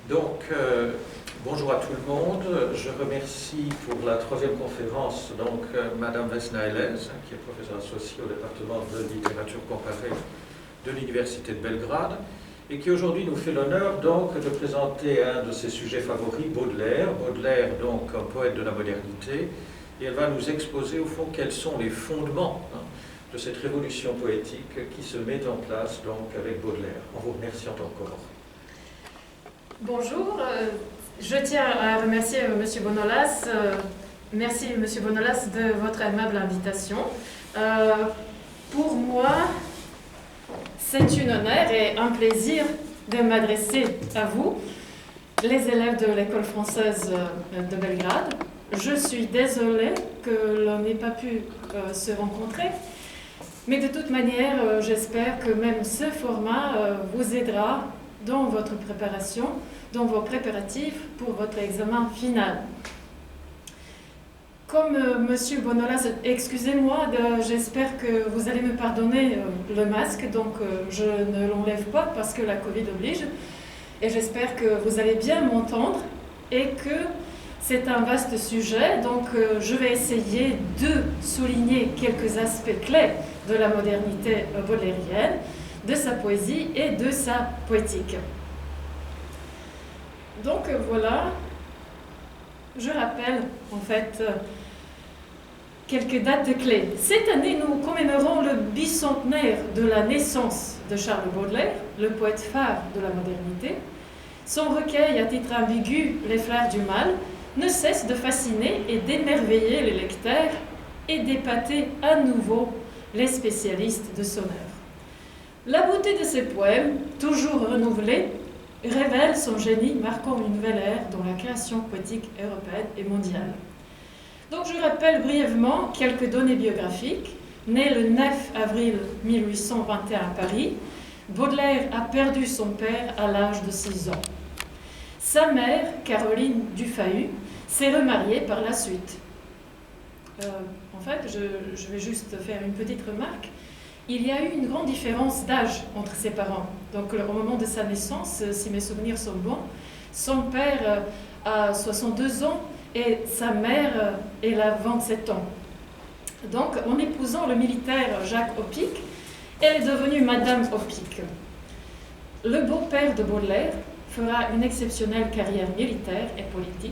Bonjour à tout le monde. Je remercie pour la troisième conférence Madame Vesna Elez, qui est professeure associée au département de littérature comparée de l'Université de Belgrade, et qui aujourd'hui nous fait l'honneur de présenter un de ses sujets favoris, Baudelaire. Baudelaire, un poète de la modernité, et elle va nous exposer au fond quels sont les fondements de cette révolution poétique qui se met en place avec Baudelaire. En vous remerciant encore. Bonjour, je tiens à remercier M. Bonolas. Merci M. Bonolas de votre aimable invitation. Pour moi, c'est un honneur et un plaisir de m'adresser à vous, les élèves de l'école française de Belgrade. Je suis désolée que l'on n'ait pas pu se rencontrer, mais de toute manière, j'espère que même ce format vous aidera dans votre préparation, dans vos préparatifs pour votre examen final. Comme M. Bonolas, excusez-moi, j'espère que vous allez me pardonner le masque, je ne l'enlève pas parce que la Covid oblige, et j'espère que vous allez bien m'entendre et que c'est un vaste sujet, je vais essayer de souligner quelques aspects clés de la modernité baudelairienne, de sa poésie et de sa poétique. Voilà, je rappelle quelques dates clés. Cette année, nous commémorons le bicentenaire de la naissance de Charles Baudelaire, le poète phare de la modernité. Son recueil à titre ambigu, Les Fleurs du Mal, ne cesse de fasciner et d'émerveiller les lecteurs et d'épater à nouveau les spécialistes de son œuvre. La beauté de ses poèmes, toujours renouvelés, révèle son génie marquant une nouvelle ère dans la création poétique européenne et mondiale. Je rappelle brièvement quelques données biographiques. Né le 9 avril 1821 à Paris, Baudelaire a perdu son père à l'âge de 6 ans. Sa mère, Caroline Dufahus, s'est remariée par la suite. Je vais juste faire une petite remarque. Il y a eu une grande différence d'âge entre ses parents. Au moment de sa naissance, si mes souvenirs sont bons, son père a 62 ans et sa mère elle a 27 ans. En épousant le militaire Jacques Opic, elle est devenue Madame Opic. Le beau-père de Baudelaire fera une exceptionnelle carrière militaire et politique,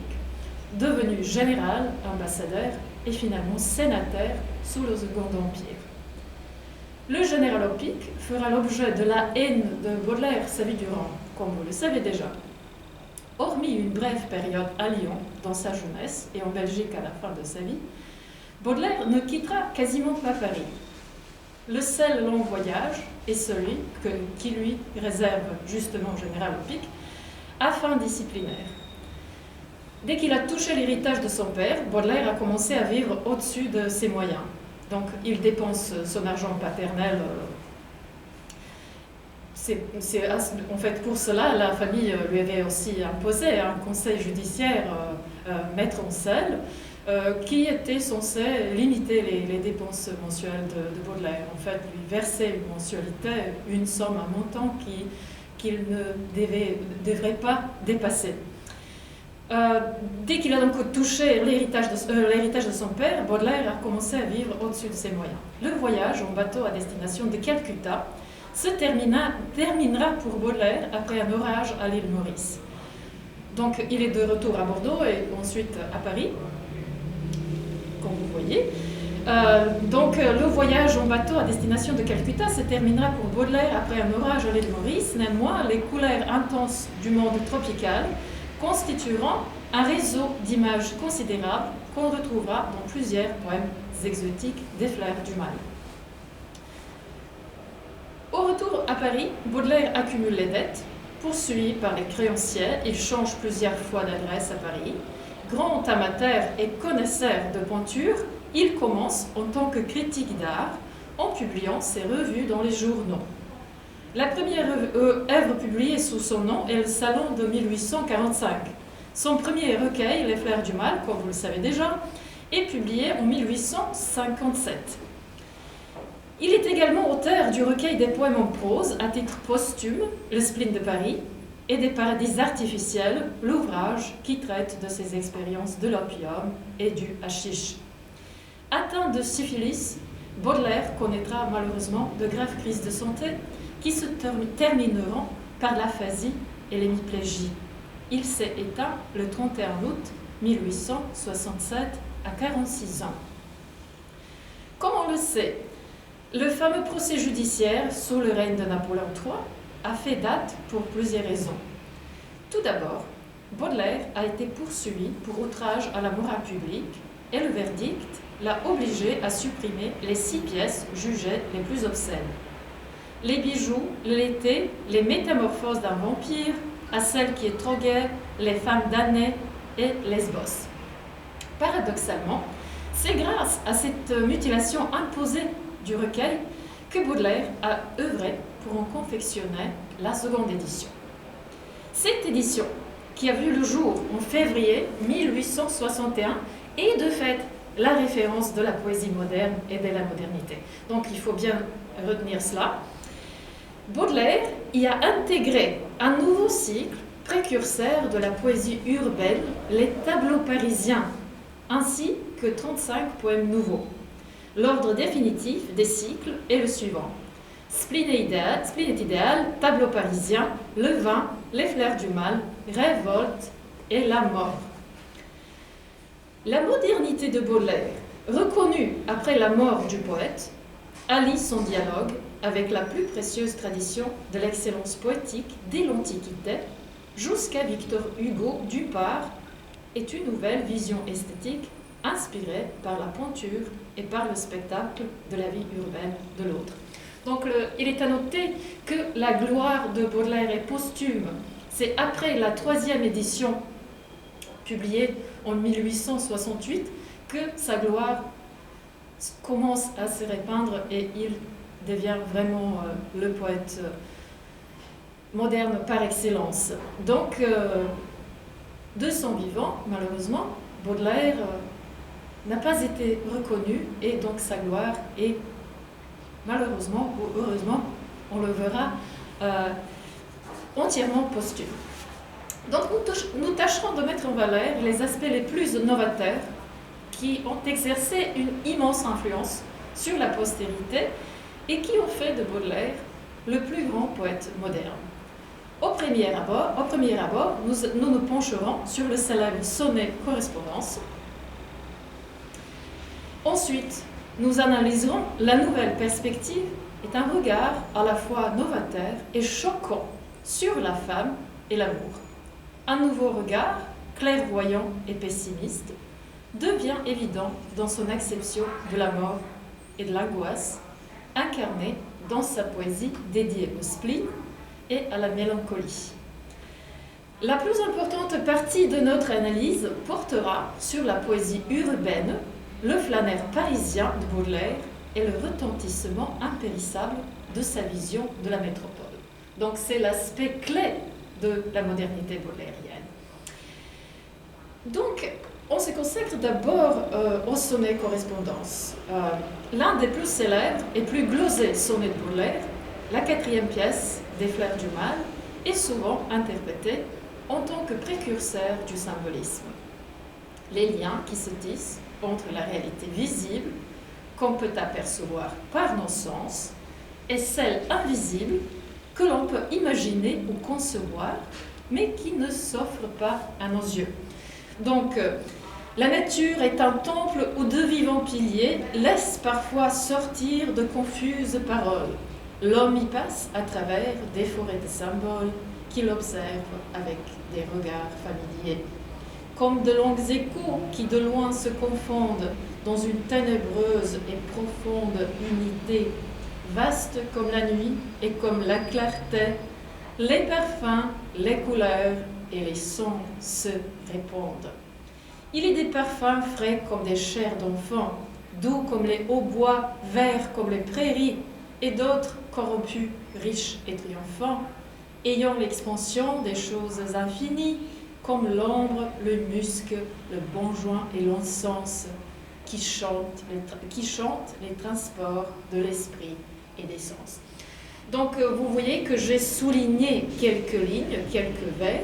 devenu général, ambassadeur et finalement sénateur sous le Second Empire. Le général Opic fera l'objet de la haine de Baudelaire sa vie durant, comme vous le savez déjà. Hormis une brève période à Lyon, dans sa jeunesse, et en Belgique à la fin de sa vie, Baudelaire ne quittera quasiment pas Paris. Le seul long voyage est celui qui lui réserve justement général Opic à fin disciplinaire. Dès qu'il a touché l'héritage de son père, Baudelaire a commencé à vivre au-dessus de ses moyens. Il dépense son argent paternel. Pour cela, la famille lui avait aussi imposé un conseil judiciaire, maître en selle, qui était censé limiter les dépenses mensuelles de Baudelaire. Lui verser une mensualité, une somme, un montant qu'il ne devrait pas dépasser. Dès qu'il a touché l'héritage de son père, Baudelaire a commencé à vivre au-dessus de ses moyens. Le voyage en bateau à destination de Calcutta se terminera pour Baudelaire après un orage à l'île Maurice. Il est de retour à Bordeaux et ensuite à Paris, comme vous voyez. Le voyage en bateau à destination de Calcutta se terminera pour Baudelaire après un orage à l'île Maurice. Néanmoins, les couleurs intenses du monde tropical constitueront un réseau d'images considérables qu'on retrouvera dans plusieurs poèmes exotiques des Fleurs du Mal. Au retour à Paris, Baudelaire accumule les dettes. Poursuivi par les créanciers, il change plusieurs fois d'adresse à Paris. Grand amateur et connaisseur de peinture, il commence en tant que critique d'art en publiant ses revues dans les journaux. La première œuvre publiée sous son nom est le Salon de 1845. Son premier recueil, Les Fleurs du Mal, comme vous le savez déjà, est publié en 1857. Il est également auteur du recueil des poèmes en prose à titre posthume, Le Spleen de Paris, et des paradis artificiels, l'ouvrage qui traite de ses expériences de l'opium et du hashish. Atteint de syphilis, Baudelaire connaîtra malheureusement de graves crises de santé qui se termineront par l'aphasie et l'hémiplégie. Il s'est éteint le 31 août 1867 à 46 ans. Comme on le sait, le fameux procès judiciaire sous le règne de Napoléon III a fait date pour plusieurs raisons. Tout d'abord, Baudelaire a été poursuivi pour outrage à la morale publique et le verdict l'a obligé à supprimer les 6 pièces jugées les plus obscènes. Les bijoux, l'été, les métamorphoses d'un vampire, à celle qui est trop gaie, les femmes damnées et Lesbos. Paradoxalement, c'est grâce à cette mutilation imposée du recueil que Baudelaire a œuvré pour en confectionner la seconde édition. Cette édition, qui a vu le jour en février 1861, est de fait la référence de la poésie moderne et de la modernité. Donc il faut bien retenir cela. Baudelaire y a intégré un nouveau cycle précurseur de la poésie urbaine, les tableaux parisiens, ainsi que 35 poèmes nouveaux. L'ordre définitif des cycles est le suivant. Spleen est idéal, tableau parisien, le vin, les fleurs du mal, révolte et la mort. La modernité de Baudelaire, reconnue après la mort du poète, allie son dialogue avec la plus précieuse tradition de l'excellence poétique dès l'Antiquité jusqu'à Victor Hugo du part est une nouvelle vision esthétique inspirée par la peinture et par le spectacle de la vie urbaine de l'autre. Donc il est à noter que la gloire de Baudelaire est posthume. C'est après la 3e édition publiée en 1868 que sa gloire commence à se répandre et il devient vraiment le poète moderne par excellence. Donc, de son vivant, malheureusement, Baudelaire n'a pas été reconnu et donc sa gloire est malheureusement ou heureusement, on le verra, entièrement posthume. Donc nous tâcherons de mettre en valeur les aspects les plus novateurs qui ont exercé une immense influence sur la postérité et qui ont fait de Baudelaire le plus grand poète moderne. Au premier abord, nous nous pencherons sur le célèbre sonnet correspondance. Ensuite, nous analyserons la nouvelle perspective est un regard à la fois novateur et choquant sur la femme et l'amour. Un nouveau regard, clairvoyant et pessimiste, devient évident dans son acception de la mort et de l'angoisse, incarnée dans sa poésie dédiée au spleen et à la mélancolie. La plus importante partie de notre analyse portera sur la poésie urbaine, le flâneur parisien de Baudelaire et le retentissement impérissable de sa vision de la métropole. Donc c'est l'aspect clé de la modernité baudelairienne. Donc, on se consacre d'abord au sonnet correspondance. L'un des plus célèbres et plus glosés sonnets de Baudelaire, la 4e pièce des Fleurs du Mal, est souvent interprétée en tant que précurseur du symbolisme. Les liens qui se tissent entre la réalité visible, qu'on peut apercevoir par nos sens, et celle invisible que l'on peut imaginer ou concevoir, mais qui ne s'offre pas à nos yeux. Donc, la nature est un temple où de vivants piliers laissent parfois sortir de confuses paroles. L'homme y passe à travers des forêts de symboles qu'il observe avec des regards familiers. Comme de longs échos qui de loin se confondent dans une ténébreuse et profonde unité, vaste comme la nuit et comme la clarté, les parfums, les couleurs et les sons se répondent. Il est des parfums frais comme des chairs d'enfants, doux comme les hautbois, verts comme les prairies, et d'autres corrompus, riches et triomphants, ayant l'expansion des choses infinies, comme l'ombre, le musc, le bonjoin et l'encens, qui chantent les transports de l'esprit et des sens. Donc vous voyez que j'ai souligné quelques lignes, quelques vers.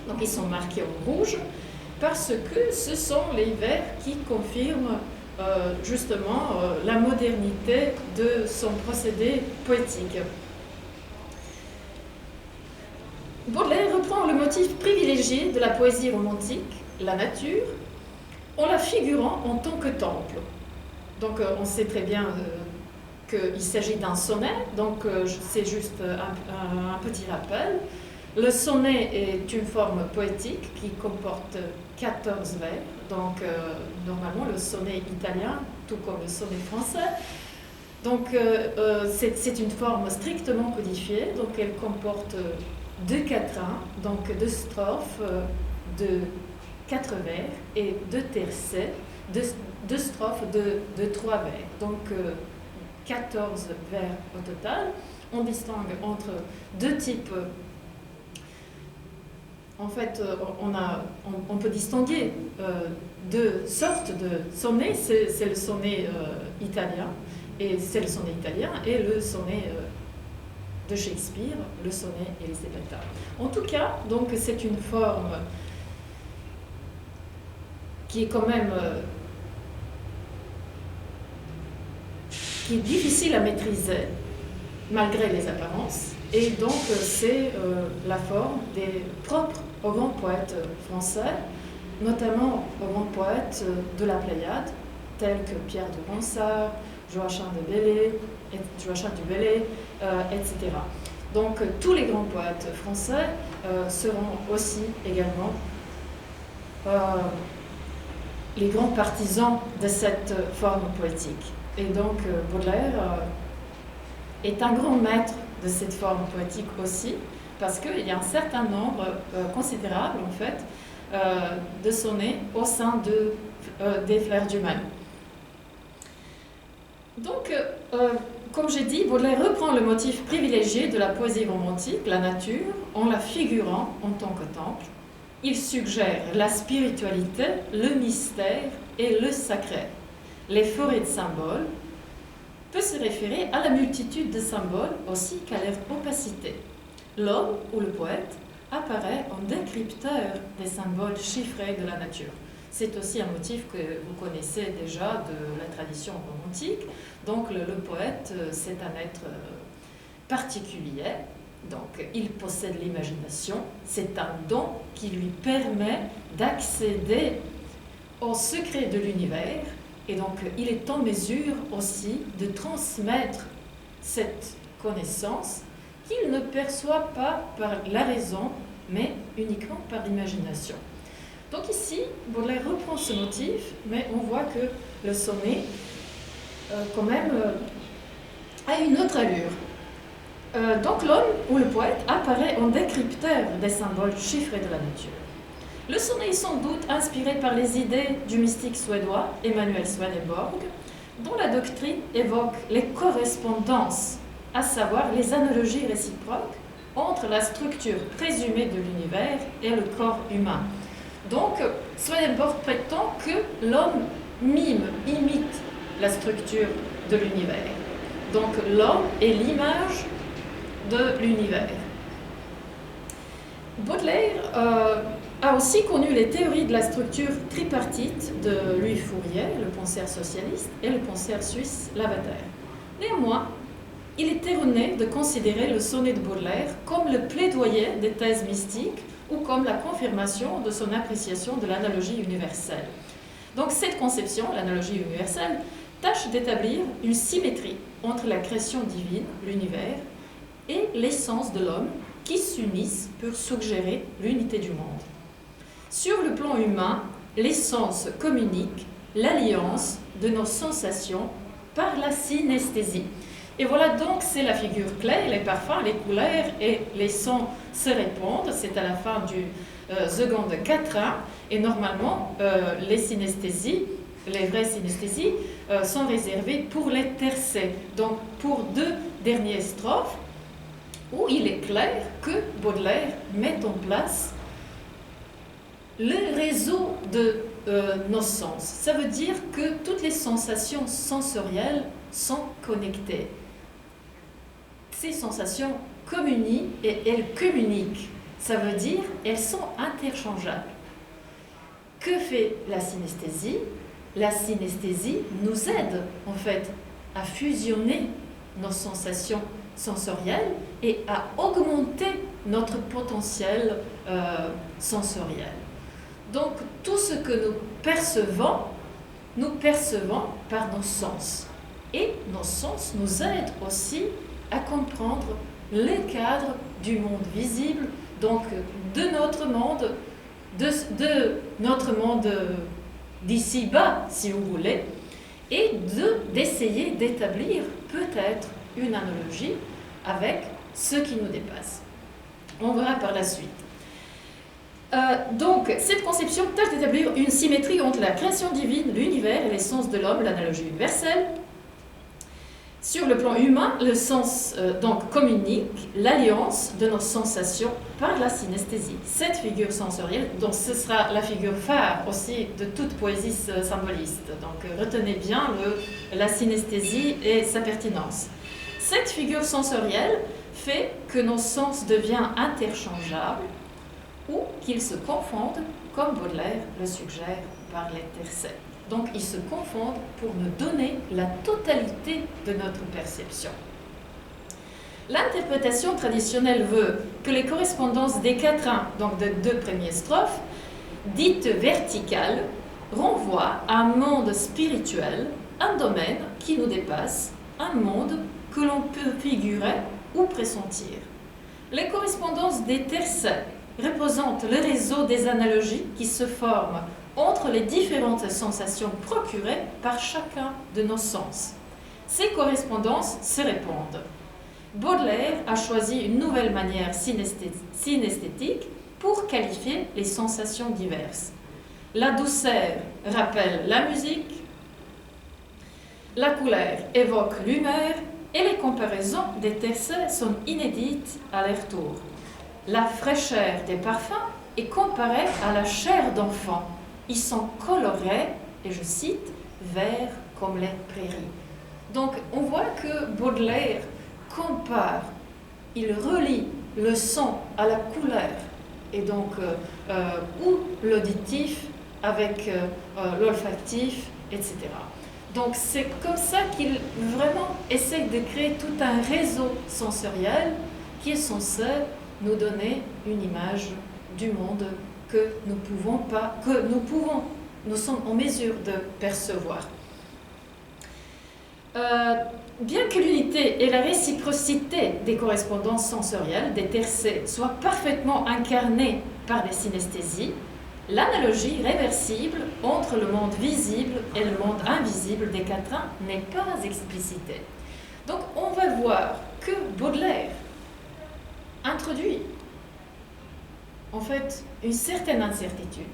Donc ils sont marqués en rouge parce que ce sont les vers qui confirment justement la modernité de son procédé poétique. Baudelaire reprend le motif privilégié de la poésie romantique, la nature, en la figurant en tant que temple. Donc on sait très bien qu'il s'agit d'un sonnet, donc c'est juste un petit rappel. Le sonnet est une forme poétique qui comporte 14 vers, donc normalement le sonnet italien, tout comme le sonnet français. Donc c'est une forme strictement codifiée, donc elle comporte 2 quatrains, donc 2 strophes de 4 vers et 2 tercets, 2 strophes de 3 vers. Donc 14 vers au total. On distingue entre 2 types. En fait, on peut distinguer 2 sortes de sonnets. C'est le sonnet italien, et c'est le sonnet italien, et le sonnet de Shakespeare, le sonnet élisabéthain. En tout cas, donc c'est une forme qui est quand même qui est difficile à maîtriser malgré les apparences, et donc c'est la forme des propres aux grands poètes français, notamment aux grands poètes de la Pléiade, tels que Pierre de Ronsard, Joachim du Bellay, etc. Donc tous les grands poètes français seront aussi également les grands partisans de cette forme poétique. Et donc Baudelaire est un grand maître de cette forme poétique aussi, parce qu'il y a un certain nombre considérable en fait de sonnets au sein des Fleurs du Mal. Donc, comme j'ai dit, Baudelaire reprend le motif privilégié de la poésie romantique, la nature, en la figurant en tant que temple. Il suggère la spiritualité, le mystère et le sacré. Les forêts de symboles peut se référer à la multitude de symboles aussi qu'à leur opacité. L'homme ou le poète apparaît en décrypteur des symboles chiffrés de la nature. C'est aussi un motif que vous connaissez déjà de la tradition romantique. Donc le poète, c'est un être particulier. Donc il possède l'imagination. C'est un don qui lui permet d'accéder au secret de l'univers. Et donc il est en mesure aussi de transmettre cette connaissance qu'il ne perçoit pas par la raison, mais uniquement par l'imagination. Donc ici, Baudelaire reprend ce motif, mais on voit que le sonnet, quand même, a une autre allure. Donc l'homme ou le poète apparaît en décrypteur des symboles chiffrés de la nature. Le sonnet est sans doute inspiré par les idées du mystique suédois Emanuel Swedenborg, dont la doctrine évoque les correspondances, à savoir les analogies réciproques entre la structure présumée de l'univers et le corps humain. Donc, Swedenborg prétend que l'homme imite la structure de l'univers. Donc, l'homme est l'image de l'univers. Baudelaire a aussi connu les théories de la structure tripartite de Louis Fourier, le penseur socialiste, et le penseur suisse Lavater. Néanmoins, il est erroné de considérer le sonnet de Baudelaire comme le plaidoyer des thèses mystiques ou comme la confirmation de son appréciation de l'analogie universelle. Donc cette conception, l'analogie universelle, tâche d'établir une symétrie entre la création divine, l'univers, et l'essence de l'homme qui s'unissent pour suggérer l'unité du monde. Sur le plan humain, l'essence communique l'alliance de nos sensations par la synesthésie. Et voilà donc, c'est la figure clé, les parfums, les couleurs et les sons se répondent. C'est à la fin du second quatrain. Et normalement, les synesthésies, les vraies synesthésies, sont réservées pour les tercets. Donc, pour 2 dernières strophes, où il est clair que Baudelaire met en place le réseau de nos sens. Ça veut dire que toutes les sensations sensorielles sont connectées. ces sensations communient et elles communiquent. Ça veut dire elles sont interchangeables. Que fait la synesthésie? La synesthésie nous aide en fait à fusionner nos sensations sensorielles et à augmenter notre potentiel sensoriel. Donc tout ce que nous percevons par nos sens. Et nos sens nous aident aussi à comprendre les cadres du monde visible, donc de notre monde, d'ici-bas, si vous voulez, et d'essayer d'établir peut-être une analogie avec ce qui nous dépasse. On verra par la suite. Donc, cette conception tâche d'établir une symétrie entre la création divine, l'univers et l'essence de l'homme, l'analogie universelle. Sur le plan humain, le sens donc communique l'alliance de nos sensations par la synesthésie. Cette figure sensorielle, donc ce sera la figure phare aussi de toute poésie symboliste. Donc retenez bien la synesthésie et sa pertinence. Cette figure sensorielle fait que nos sens deviennent interchangeables ou qu'ils se confondent, comme Baudelaire le suggère par les tercets. Donc ils se confondent pour nous donner la totalité de notre perception. L'interprétation traditionnelle veut que les correspondances des quatrains, donc des deux premières strophes, dites verticales, renvoient à un monde spirituel, un domaine qui nous dépasse, un monde que l'on peut figurer ou pressentir. Les correspondances des tercets représentent le réseau des analogies qui se forment entre les différentes sensations procurées par chacun de nos sens. Ces correspondances se répondent. Baudelaire a choisi une nouvelle manière synesthétique pour qualifier les sensations diverses. La douceur rappelle la musique, la couleur évoque l'humeur et les comparaisons des tercets sont inédites à leur tour. La fraîcheur des parfums est comparée à la chair d'enfant. Ils sont colorés, et je cite, verts comme les prairies. Donc on voit que Baudelaire compare, il relie le son à la couleur, et donc ou l'auditif avec l'olfactif, etc. Donc c'est comme ça qu'il vraiment essaie de créer tout un réseau sensoriel qui est censé nous donner une image du monde que nous sommes en mesure de percevoir. Bien que l'unité et la réciprocité des correspondances sensorielles des tercets soient parfaitement incarnées par les synesthésies, l'analogie réversible entre le monde visible et le monde invisible des quatrains n'est pas explicitée. Donc on va voir que Baudelaire introduit en fait une certaine incertitude.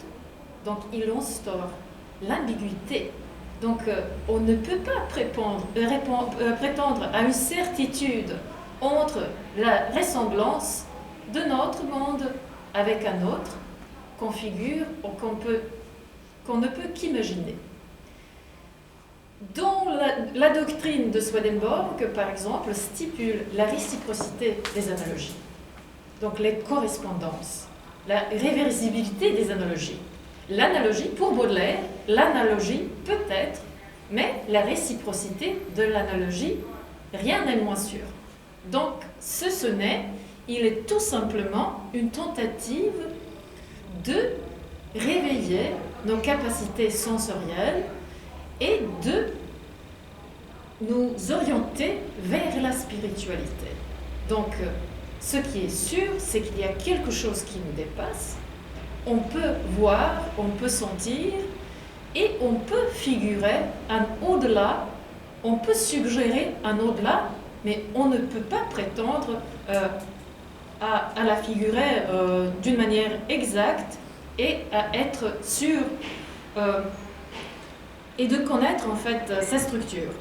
Donc il instaure l'ambiguïté. Donc on ne peut pas prétendre à une certitude entre la ressemblance de notre monde avec un autre qu'on figure ou qu'on ne peut qu'imaginer. Dans la doctrine de Swedenborg, par exemple, stipule la réciprocité des analogies, donc les correspondances, la réversibilité des analogies. L'analogie, pour Baudelaire, l'analogie peut-être, mais la réciprocité de l'analogie, rien n'est moins sûr. Donc, ce n'est, il est tout simplement une tentative de réveiller nos capacités sensorielles et de nous orienter vers la spiritualité. Donc, ce qui est sûr, c'est qu'il y a quelque chose qui nous dépasse. On peut voir, on peut sentir et on peut figurer un au-delà, on peut suggérer un au-delà, mais on ne peut pas prétendre à la figurer d'une manière exacte et à être sûr et de connaître en fait sa structure.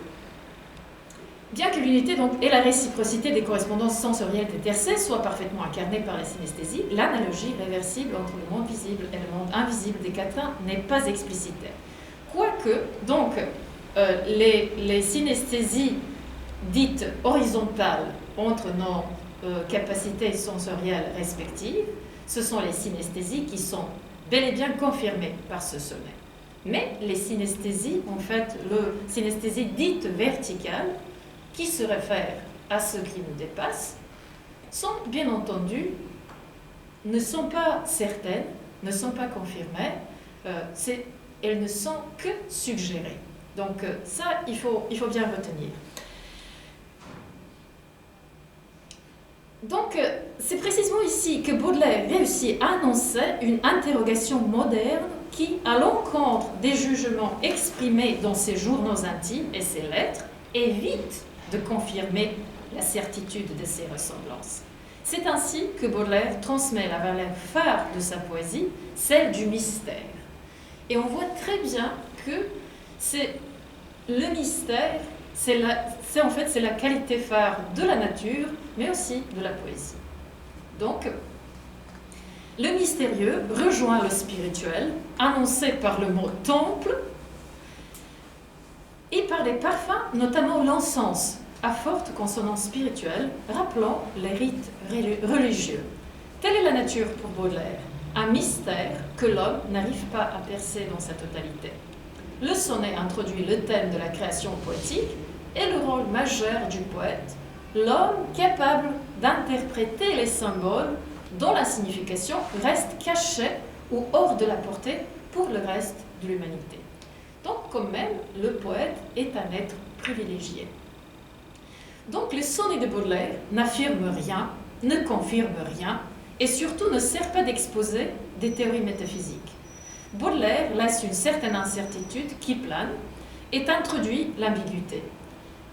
Bien que l'unité et la réciprocité des correspondances sensorielles des tercets soient parfaitement incarnées par la synesthésie, l'analogie réversible entre le monde visible et le monde invisible des quatrains n'est pas explicitée. Quoique, donc, les synesthésies dites horizontales entre nos capacités sensorielles respectives, ce sont les synesthésies qui sont bel et bien confirmées par ce sonnet. Mais les synesthésies, en fait, le synesthésie dite verticale, qui se réfère à ce qui nous dépasse, sont bien entendu, ne sont pas certaines, ne sont pas confirmées, elles ne sont que suggérées. Donc ça, il faut bien retenir. Donc, c'est précisément ici que Baudelaire réussit à annoncer une interrogation moderne qui, à l'encontre des jugements exprimés dans ses journaux intimes et ses lettres, évite de confirmer la certitude de ces ressemblances. C'est ainsi que Baudelaire transmet la valeur phare de sa poésie, celle du mystère. Et on voit très bien que c'est le mystère, c'est la qualité phare de la nature, mais aussi de la poésie. Donc, le mystérieux rejoint le spirituel, annoncé par le mot temple et par des parfums, notamment l'encens, à forte consonance spirituelle, rappelant les rites religieux. Telle est la nature pour Baudelaire, un mystère que l'homme n'arrive pas à percer dans sa totalité. Le sonnet introduit le thème de la création poétique et le rôle majeur du poète, l'homme capable d'interpréter les symboles dont la signification reste cachée ou hors de la portée pour le reste de l'humanité. Donc, quand même, le poète est un être privilégié. Donc, le sonnet de Baudelaire n'affirme rien, ne confirme rien, et surtout ne sert pas d'exposer des théories métaphysiques. Baudelaire laisse une certaine incertitude qui plane et introduit l'ambiguïté.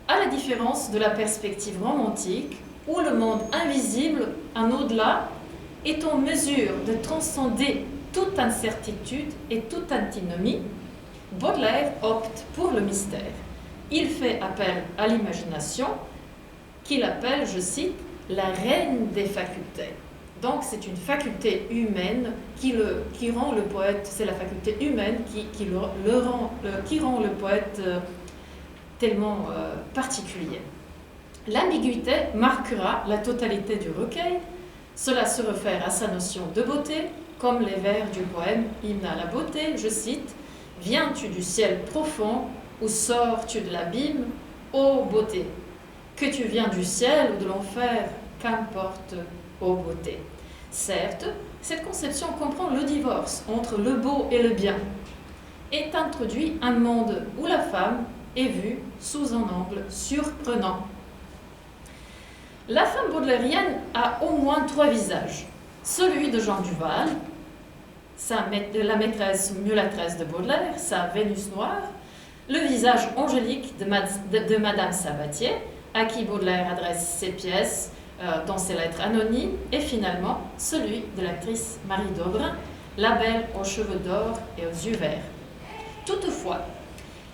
À la différence de la perspective romantique, où le monde invisible, un au-delà, est en mesure de transcender toute incertitude et toute antinomie, Baudelaire opte pour le mystère. Il fait appel à l'imagination, qu'il appelle, je cite, la reine des facultés. Donc c'est une faculté humaine qui rend le poète, c'est la faculté humaine qui rend le poète tellement particulier. L'ambiguïté marquera la totalité du recueil. Cela se réfère à sa notion de beauté, comme les vers du poème Hymne à la beauté, je cite, « Viens-tu du ciel profond ou sors-tu de l'abîme, ô beauté? Que tu viens du ciel ou de l'enfer, qu'importe, ô beauté. » Certes, cette conception comprend le divorce entre le beau et le bien, et introduit un monde où la femme est vue sous un angle surprenant. La femme baudelairienne a au moins 3 visages. Celui de Jean Duval, la maîtresse mulâtresse de Baudelaire, sa Vénus noire, le visage angélique de Madame Sabatier, à qui Baudelaire adresse ses pièces dans ses lettres anonymes, et finalement celui de l'actrice Marie Dobrin, la belle aux cheveux d'or et aux yeux verts. Toutefois,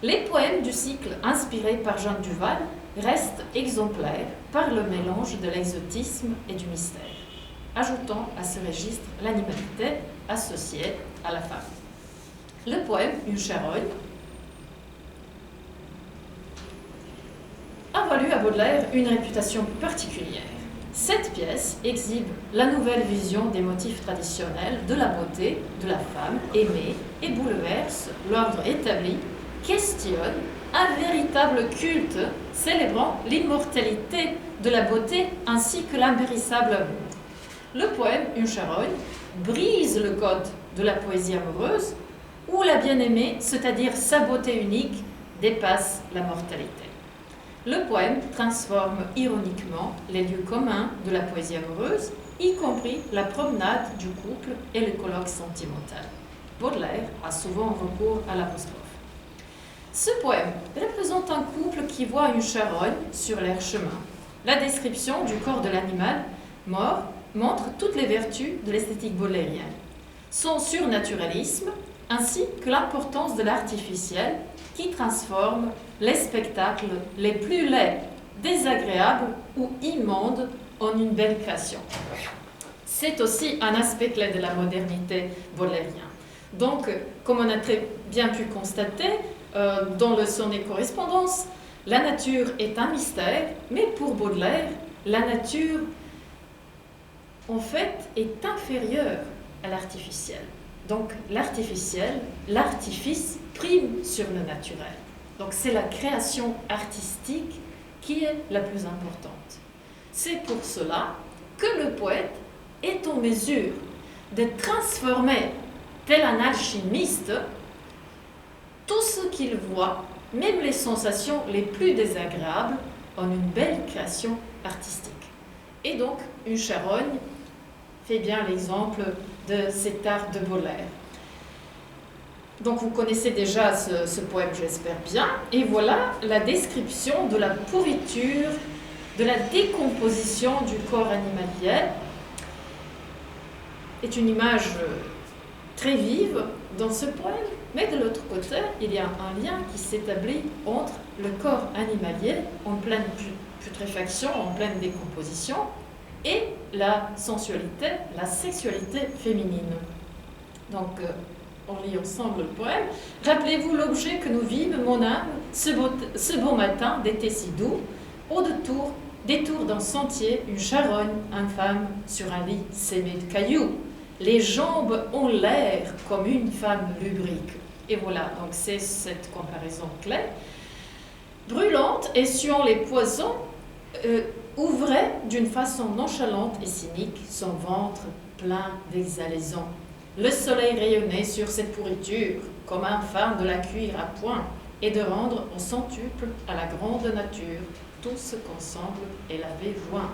les poèmes du cycle inspirés par Jean Duval restent exemplaires par le mélange de l'exotisme et du mystère, ajoutant à ce registre l'animalité associée à la femme. Le poème Une charogne a valu à Baudelaire une réputation particulière. Cette pièce exhibe la nouvelle vision des motifs traditionnels de la beauté de la femme aimée et bouleverse l'ordre établi, questionne un véritable culte célébrant l'immortalité de la beauté ainsi que l'impérissable amour. Le poème Une charogne brise le code de la poésie amoureuse où la bien-aimée, c'est-à-dire sa beauté unique, dépasse la mortalité. Le poème transforme ironiquement les lieux communs de la poésie amoureuse, y compris la promenade du couple et le colloque sentimental. Baudelaire a souvent recours à l'apostrophe. Ce poème représente un couple qui voit une charogne sur leur chemin. La description du corps de l'animal mort montre toutes les vertus de l'esthétique baudelairienne. Son surnaturalisme, ainsi que l'importance de l'artificiel qui transforme les spectacles les plus laids, désagréables ou immondes en une belle création. C'est aussi un aspect clé de la modernité baudelairienne. Donc, comme on a très bien pu constater, dans le sonnet correspondance, la nature est un mystère, mais pour Baudelaire, la nature, en fait, est inférieure à l'artificiel. Donc l'artificiel, l'artifice prime sur le naturel. Donc c'est la création artistique qui est la plus importante. C'est pour cela que le poète est en mesure de transformer, tel un alchimiste, tout ce qu'il voit, même les sensations les plus désagréables, en une belle création artistique. Et donc, une charogne fait bien l'exemple de cet art de Baudelaire. Donc, vous connaissez déjà ce poème, j'espère bien. Et voilà la description de la pourriture, de la décomposition du corps animalier. C'est une image très vive dans ce poème, mais de l'autre côté, il y a un lien qui s'établit entre le corps animalier en pleine putréfaction, en pleine décomposition, et la sensualité, la sexualité féminine. Donc, on lit ensemble le poème. Rappelez-vous l'objet que nous vîmes, mon âme, ce beau matin d'été si doux, au détour d'un sentier, une charogne infâme sur un lit sémé de cailloux. Les jambes ont l'air comme une femme lubrique. Et voilà, donc c'est cette comparaison claire. Brûlante et suant les poisons, ouvrait d'une façon nonchalante et cynique son ventre plein d'exhalaisons. Le soleil rayonnait sur cette pourriture comme infâme de la cuire à point et de rendre au centuple à la grande nature tout ce qu'ensemble elle avait joint.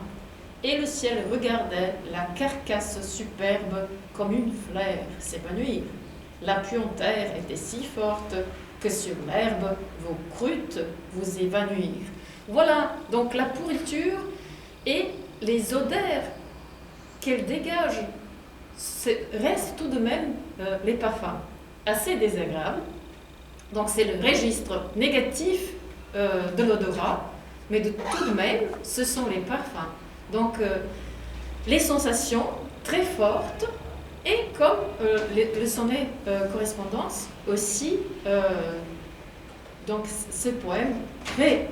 Et le ciel regardait la carcasse superbe comme une fleur s'épanouir. La puanteur était si forte que sur l'herbe vos croûtes vous évanouirent. Voilà, donc la pourriture et les odeurs qu'elle dégage restent tout de même les parfums assez désagréables. Donc c'est le registre négatif de l'odorat, mais tout de même, ce sont les parfums. Donc les sensations très fortes et comme le sonnet correspondance aussi, donc ce poème fait,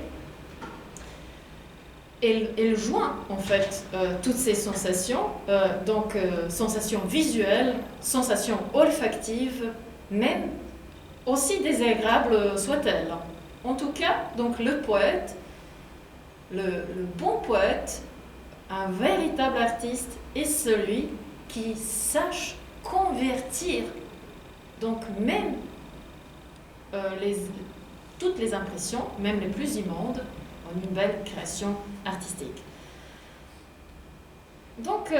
elle joint en fait toutes ces sensations, donc sensations visuelles, sensations olfactives, même aussi désagréables soient-elles. En tout cas, donc le poète, le bon poète, un véritable artiste est celui qui sache convertir donc même toutes les impressions, même les plus immondes, en une belle création artistique. Donc,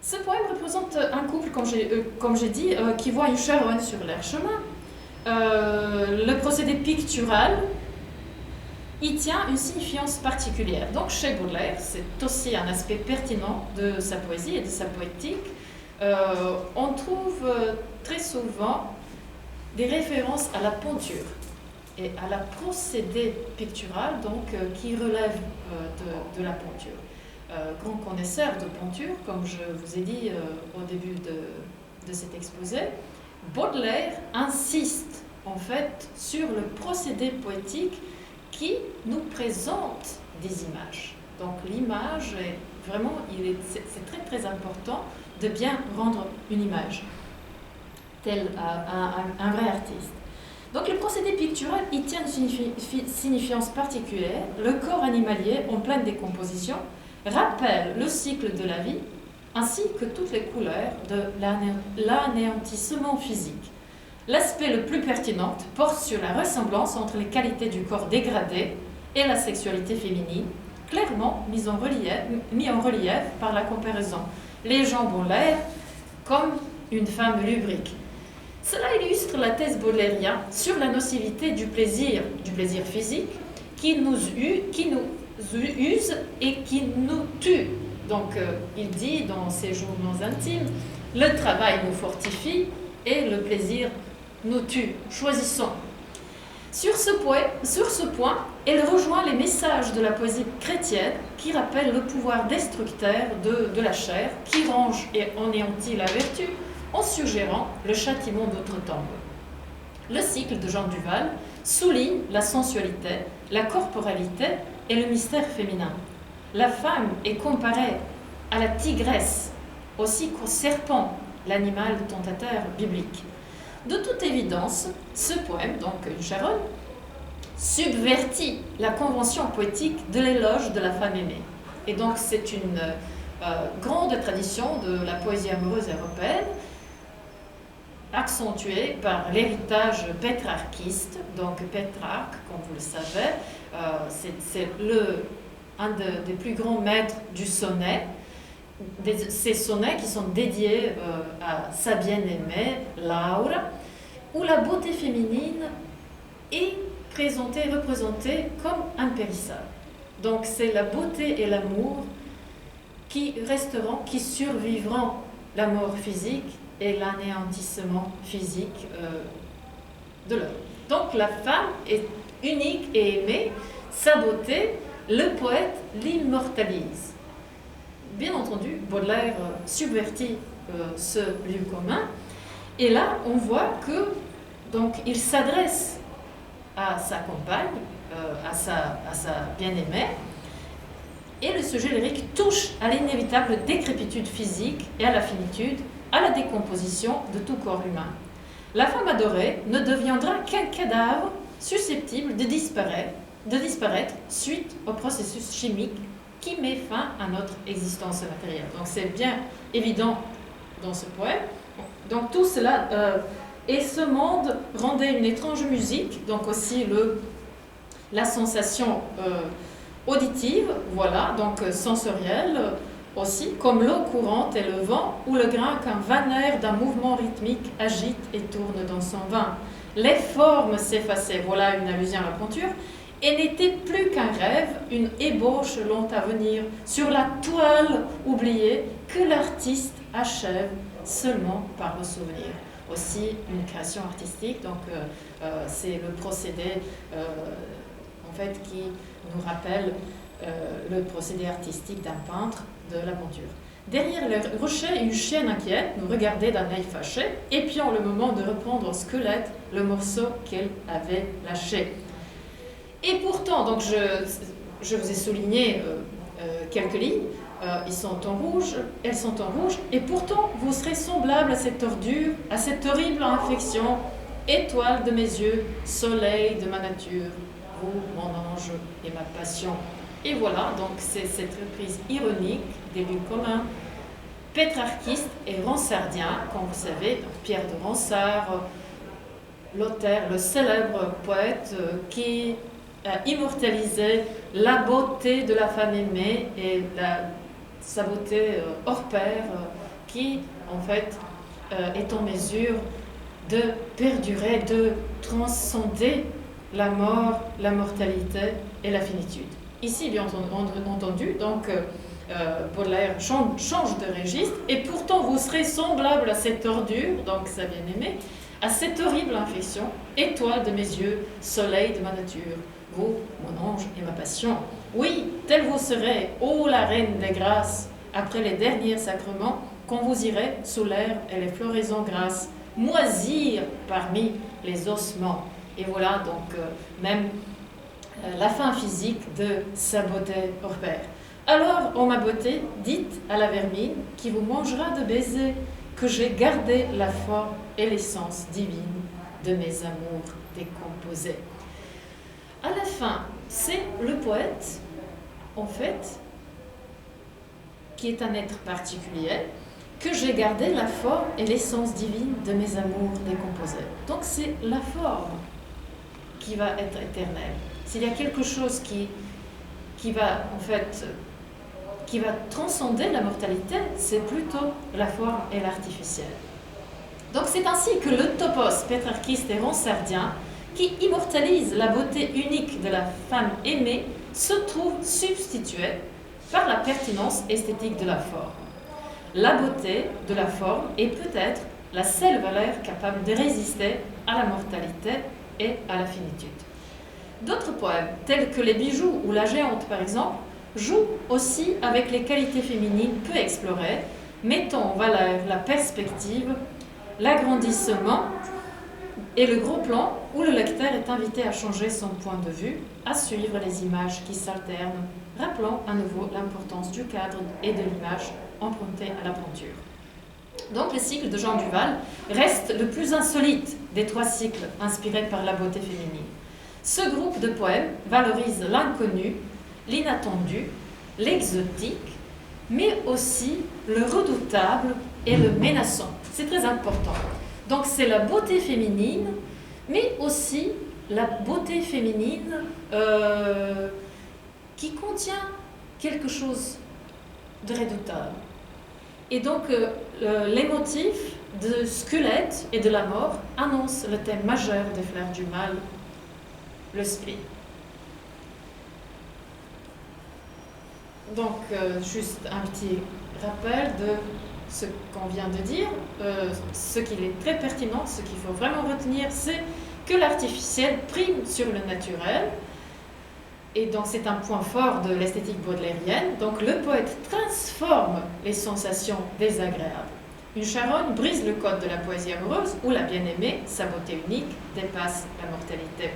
ce poème représente un couple, comme j'ai dit, qui voit une charogne sur leur chemin. Le procédé pictural il tient une signifiance particulière. Donc chez Baudelaire, c'est aussi un aspect pertinent de sa poésie et de sa poétique. On trouve très souvent des références à la peinture et à la procédé pictural donc, qui relève de la peinture. Grand connaisseur de peinture, comme je vous ai dit au début de cet exposé, Baudelaire insiste en fait sur le procédé poétique qui nous présente des images. Donc l'image est vraiment, c'est très très important de bien rendre une image, tel un vrai artiste. Donc le procédé pictural, il tient une signifiance particulière. Le corps animalier en pleine décomposition rappelle le cycle de la vie ainsi que toutes les couleurs de l'anéantissement physique. L'aspect le plus pertinent porte sur la ressemblance entre les qualités du corps dégradé et la sexualité féminine, clairement mis en relief par la comparaison. Les jambes ont l'air comme une femme lubrique. Cela illustre la thèse baudelairienne sur la nocivité du plaisir physique qui nous use et qui nous tue. Donc, il dit dans ses journaux intimes, le travail nous fortifie et le plaisir nous tue. Choisissons. Sur ce point, elle rejoint les messages de la poésie chrétienne qui rappellent le pouvoir destructeur de la chair, qui range et anéantit la vertu en suggérant le châtiment d'outre-tombe. Le cycle de Jean Duval souligne la sensualité, la corporalité et le mystère féminin. La femme est comparée à la tigresse, aussi qu'au serpent, l'animal tentateur biblique. De toute évidence, ce poème, donc une charonne, subvertit la convention poétique de l'éloge de la femme aimée. Et donc c'est une grande tradition de la poésie amoureuse européenne, accentuée par l'héritage pétrarchiste. Donc Pétrarque, comme vous le savez, c'est un des plus grands maîtres du sonnet. Ces sonnets qui sont dédiés à sa bien-aimée, Laura, où la beauté féminine est représentée comme impérissable. Donc c'est la beauté et l'amour qui resteront, qui survivront la mort physique et l'anéantissement physique de l'homme. Donc la femme est unique et aimée, sa beauté, le poète l'immortalise. Bien entendu, Baudelaire subvertit ce lieu commun, et là on voit que donc il s'adresse à sa compagne, à sa bien-aimée, et le sujet lyrique touche à l'inévitable décrépitude physique et à la finitude, à la décomposition de tout corps humain. La femme adorée ne deviendra qu'un cadavre susceptible de disparaître suite au processus chimique qui met fin à notre existence matérielle. Donc c'est bien évident dans ce poème. Donc tout cela, et ce monde rendait une étrange musique, donc aussi la sensation auditive, voilà, donc sensorielle aussi, comme l'eau courante et le vent, ou le grain qu'un vanner d'un mouvement rythmique agite et tourne dans son vin. Les formes s'effaçaient, voilà une allusion à la peinture, et n'était plus qu'un rêve, une ébauche lente à venir, sur la toile oubliée que l'artiste achève seulement par le souvenir. Aussi une création artistique, donc c'est le procédé en fait qui nous rappelle le procédé artistique d'un peintre de la peinture. Derrière le rocher, une chienne inquiète nous regardait d'un œil fâché, épiant le moment de reprendre au squelette le morceau qu'elle avait lâché. Et pourtant, donc je vous ai souligné quelques lignes, elles sont en rouge, et pourtant vous serez semblable à cette ordure, à cette horrible infection, étoile de mes yeux, soleil de ma nature, vous, mon ange et ma passion. Et voilà, donc c'est cette reprise ironique des lieux communs, pétrarchiste et ronsardien, comme vous savez, Pierre de Ronsard, l'auteur, le célèbre poète qui a immortalisé la beauté de la femme aimée et sa beauté hors pair, qui en fait est en mesure de perdurer, de transcender la mort, la mortalité et la finitude. Ici, bien entendu, donc Baudelaire change de registre, et pourtant vous serez semblable à cette ordure, donc sa bien-aimée, à cette horrible infection, étoile de mes yeux, soleil de ma nature, vous, mon ange et ma passion. Oui, tel vous serez, ô la reine des grâces, après les derniers sacrements, quand vous irez sous l'air et les floraisons grasses, moisir parmi les ossements. Et voilà donc même la fin physique de sa beauté hors pair. Alors, ô ma beauté, dites à la vermine qui vous mangera de baisers que j'ai gardé la forme et l'essence divine de mes amours décomposés. À la fin, c'est le poète, en fait, qui est un être particulier, que j'ai gardé la forme et l'essence divine de mes amours décomposés. Donc c'est la forme qui va être éternelle. S'il y a quelque chose qui va en fait qui va transcender la mortalité, c'est plutôt la forme et l'artificiel. Donc c'est ainsi que le topos pétrarchiste et ronsardien, qui immortalise la beauté unique de la femme aimée, se trouve substitué par la pertinence esthétique de la forme. La beauté de la forme est peut-être la seule valeur capable de résister à la mortalité et à la finitude. D'autres poèmes, tels que Les bijoux ou La géante par exemple, jouent aussi avec les qualités féminines peu explorées, mettant en valeur la perspective, l'agrandissement et le gros plan où le lecteur est invité à changer son point de vue, à suivre les images qui s'alternent, rappelant à nouveau l'importance du cadre et de l'image empruntée à la peinture. Donc le cycle de Jean Duval reste le plus insolite des 3 cycles inspirés par la beauté féminine. Ce groupe de poèmes valorise l'inconnu, l'inattendu, l'exotique, mais aussi le redoutable et le menaçant. C'est très important. Donc c'est la beauté féminine, mais aussi la beauté féminine qui contient quelque chose de redoutable. Et donc les motifs de squelette et de la mort annoncent le thème majeur des Fleurs du Mal, le spleen. Donc, juste un petit rappel de ce qu'on vient de dire. Ce qui est très pertinent, ce qu'il faut vraiment retenir, c'est que l'artificiel prime sur le naturel. Et donc, c'est un point fort de l'esthétique baudelairienne. Donc, le poète transforme les sensations désagréables. Une charogne brise le code de la poésie amoureuse où la bien-aimée, sa beauté unique, dépasse la mortalité.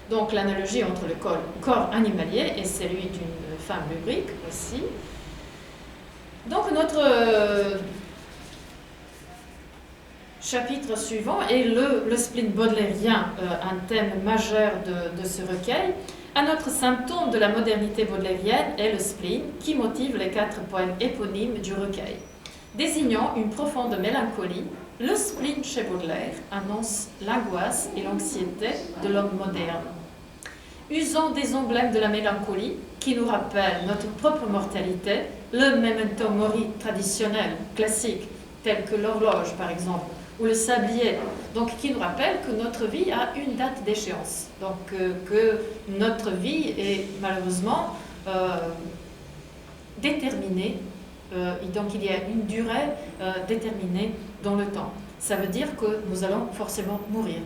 Donc l'analogie entre le corps animalier et celui d'une femme lubrique aussi. Donc notre chapitre suivant est le spleen baudelairien, un thème majeur de ce recueil. Un autre symptôme de la modernité baudelairienne est le spleen qui motive les 4 poèmes éponymes du recueil. Désignant une profonde mélancolie, le spleen chez Baudelaire annonce l'angoisse et l'anxiété de l'homme moderne. Usant des emblèmes de la mélancolie qui nous rappellent notre propre mortalité, le memento mori traditionnel, classique, tel que l'horloge par exemple, ou le sablier, donc qui nous rappelle que notre vie a une date d'échéance, donc que notre vie est malheureusement déterminée, et donc il y a une durée déterminée dans le temps. Ça veut dire que nous allons forcément mourir.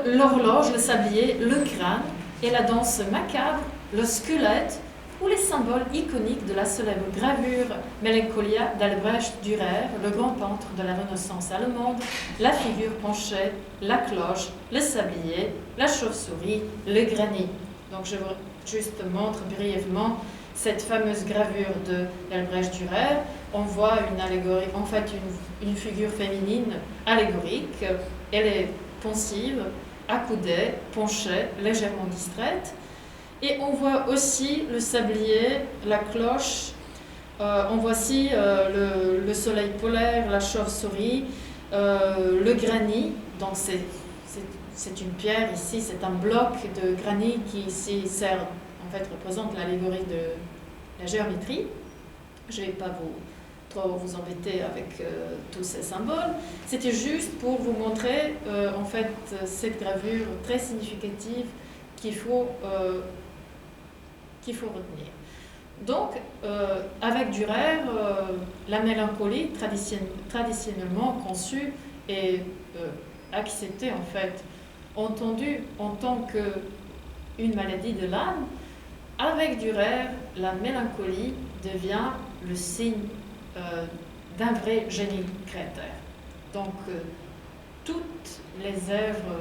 L'horloge, le sablier, le crâne et la danse macabre, le squelette ou les symboles iconiques de la célèbre gravure Mélancolia d'Albrecht Dürer, le grand peintre de la Renaissance allemande, la figure penchée, la cloche, le sablier, la chauve-souris, le granit. Donc je vous juste montre brièvement cette fameuse gravure d'Albrecht Dürer. On voit une allégorie, en fait une figure féminine allégorique. Elle est pensive, accoudée, penchée, légèrement distraite. Et on voit aussi le sablier, la cloche, on voit aussi le soleil polaire, la chauve-souris, le granit. Donc c'est une pierre ici, c'est un bloc de granit qui ici sert, en fait, représente l'allégorie de la géométrie. Je ne vais pas trop vous embêter avec tous ces symboles. C'était juste pour vous montrer en fait cette gravure très significative qu'il faut retenir. Donc, avec Dürer, la mélancolie traditionnellement conçue et acceptée en fait, entendue en tant qu'une maladie de l'âme, avec Dürer, la mélancolie devient le signe d'un vrai génie créateur. Donc, toutes les œuvres,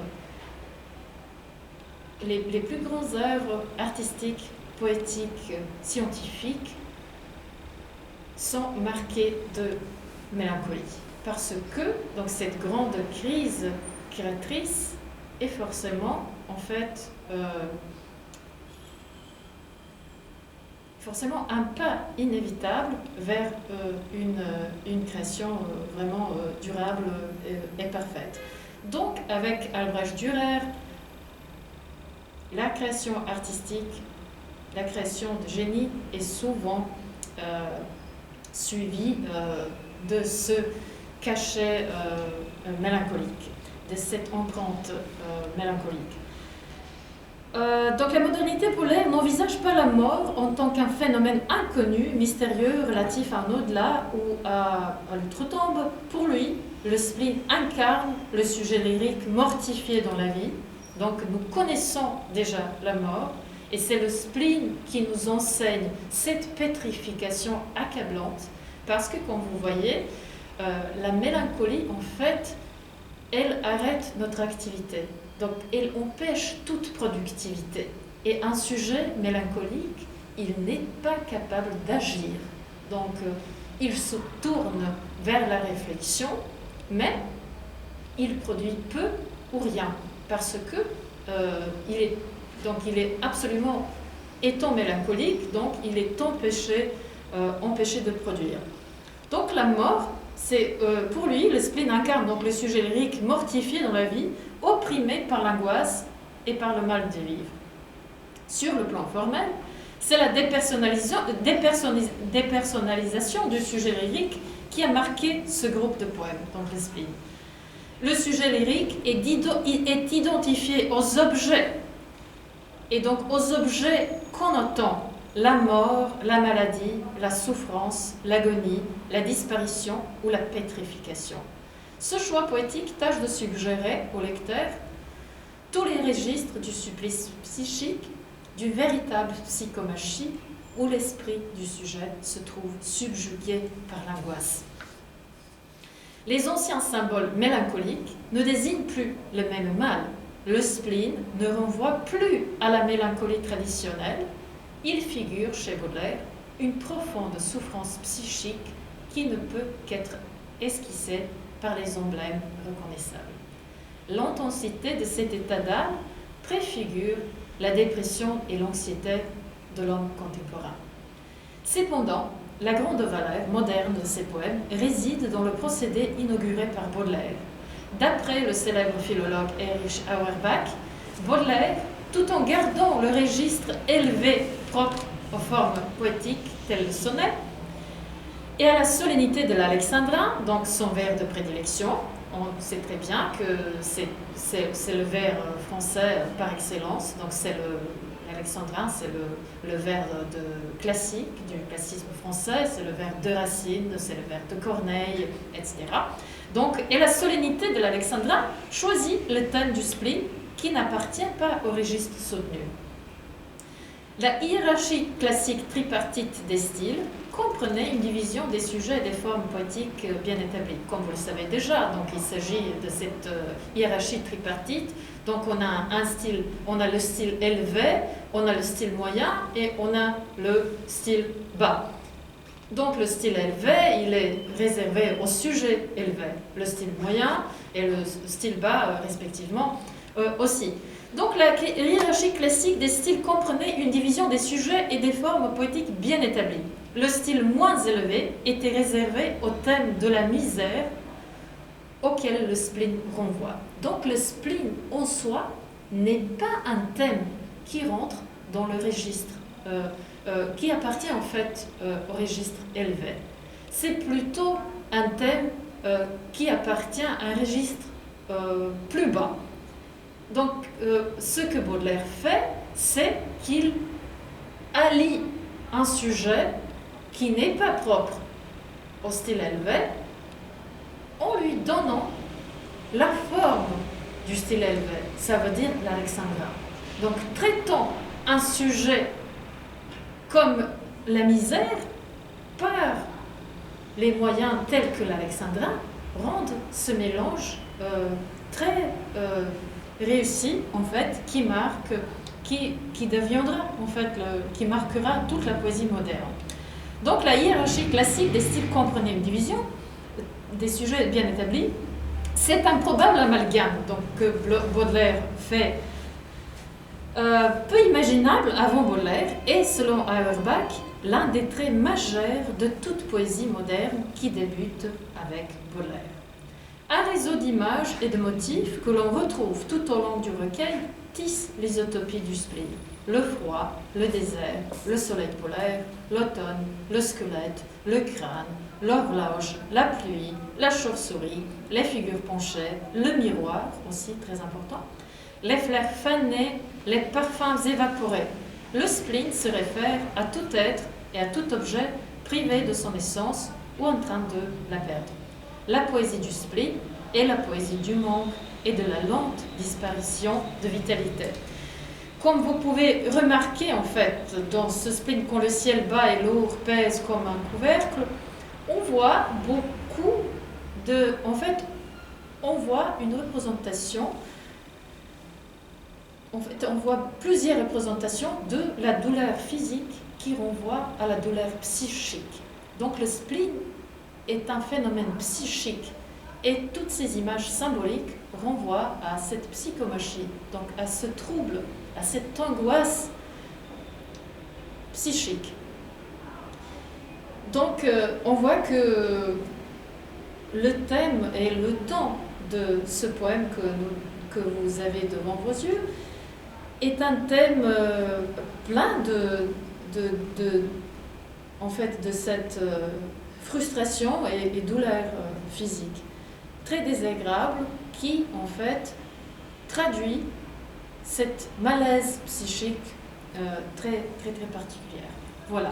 les plus grandes œuvres artistiques, poétiques, scientifiques, sont marquées de mélancolie. Parce que donc, cette grande crise créatrice est forcément, en fait, forcément un pas inévitable vers une création vraiment durable et parfaite. Donc, avec Albrecht Dürer, la création artistique, la création de génie est souvent suivie de ce cachet mélancolique, de cette empreinte mélancolique. Donc la modernité polaire n'envisage pas la mort en tant qu'un phénomène inconnu, mystérieux, relatif à un au-delà ou à l'outre-tombe. Pour lui, le spleen incarne le sujet lyrique mortifié dans la vie. Donc nous connaissons déjà la mort et c'est le spleen qui nous enseigne cette pétrification accablante parce que, comme vous voyez, la mélancolie en fait elle arrête notre activité. Donc, elle empêche toute productivité. Et un sujet mélancolique, il n'est pas capable d'agir. Donc, il se tourne vers la réflexion, mais il produit peu ou rien, parce que il est absolument, étant mélancolique, donc il est empêché de produire. Donc la mort, c'est pour lui, le spleen incarne donc le sujet lyrique mortifié dans la vie, opprimé par l'angoisse et par le mal de vivre. Sur le plan formel, c'est la dépersonnalisation du sujet lyrique qui a marqué ce groupe de poèmes, donc le spleen. Le sujet lyrique est identifié aux objets, et donc aux objets connotant la mort, la maladie, la souffrance, l'agonie, la disparition ou la pétrification. Ce choix poétique tâche de suggérer au lecteur tous les registres du supplice psychique, du véritable psychomachie, où l'esprit du sujet se trouve subjugué par l'angoisse. Les anciens symboles mélancoliques ne désignent plus le même mal. Le spleen ne renvoie plus à la mélancolie traditionnelle. Il figure chez Baudelaire une profonde souffrance psychique qui ne peut qu'être esquissée par les emblèmes reconnaissables. L'intensité de cet état d'âme préfigure la dépression et l'anxiété de l'homme contemporain. Cependant, la grande valeur moderne de ces poèmes réside dans le procédé inauguré par Baudelaire. D'après le célèbre philologue Erich Auerbach, Baudelaire, tout en gardant le registre élevé propre aux formes poétiques telles le sonnet, et à la solennité de l'alexandrin, donc son vers de prédilection, on sait très bien que c'est le vers français par excellence, donc l'alexandrin, c'est le vers classique, du classicisme français, c'est le vers de Racine, c'est le vers de Corneille, etc. Donc, et la solennité de l'alexandrin choisit le thème du spleen qui n'appartient pas au registre soutenu. La hiérarchie classique tripartite des styles comprenait une division des sujets et des formes poétiques bien établies, comme vous le savez déjà. Donc il s'agit de cette hiérarchie tripartite. Donc on a le style élevé, on a le style moyen et on a le style bas. Donc le style élevé, il est réservé au sujet élevé, le style moyen et le style bas respectivement aussi. Donc la hiérarchie classique des styles comprenait une division des sujets et des formes poétiques bien établies. Le style moins élevé était réservé au thème de la misère auquel le spleen renvoie. Donc le spleen en soi n'est pas un thème qui rentre dans le registre, qui appartient en fait au registre élevé. C'est plutôt un thème qui appartient à un registre plus bas. Donc, ce que Baudelaire fait, c'est qu'il allie un sujet qui n'est pas propre au style élevé, en lui donnant la forme du style élevé, ça veut dire l'alexandrin. Donc, traitant un sujet comme la misère par les moyens tels que l'alexandrin rendent ce mélange très réussi, en fait, qui deviendra, en fait, qui marquera toute la poésie moderne. Donc la hiérarchie classique des styles comprenait une division des sujets bien établis. C'est un probable amalgame donc, que Baudelaire fait peu imaginable avant Baudelaire et selon Auerbach, l'un des traits majeurs de toute poésie moderne qui débute avec Baudelaire. Un réseau d'images et de motifs que l'on retrouve tout au long du recueil tisse les utopies du spleen. Le froid, le désert, le soleil polaire, l'automne, le squelette, le crâne, l'horloge, la pluie, la chauve-souris, les figures penchées, le miroir, aussi très important, les fleurs fanées, les parfums évaporés. Le spleen se réfère à tout être et à tout objet privé de son essence ou en train de la perdre. La poésie du spleen est la poésie du manque et de la lente disparition de vitalité. Comme vous pouvez remarquer, en fait, dans ce spleen, quand le ciel bas et lourd pèse comme un couvercle, on voit beaucoup de... En fait, on voit une représentation, en fait, on voit plusieurs représentations de la douleur physique qui renvoie à la douleur psychique. Donc le spleen est un phénomène psychique et toutes ces images symboliques renvoient à cette psychomachie, donc à ce trouble, à cette angoisse psychique. Donc on voit que le thème et le temps de ce poème que vous avez devant vos yeux est un thème plein en fait, de cette frustration et douleur physique très désagréable qui en fait traduit cette malaise psychique très particulière. Voilà.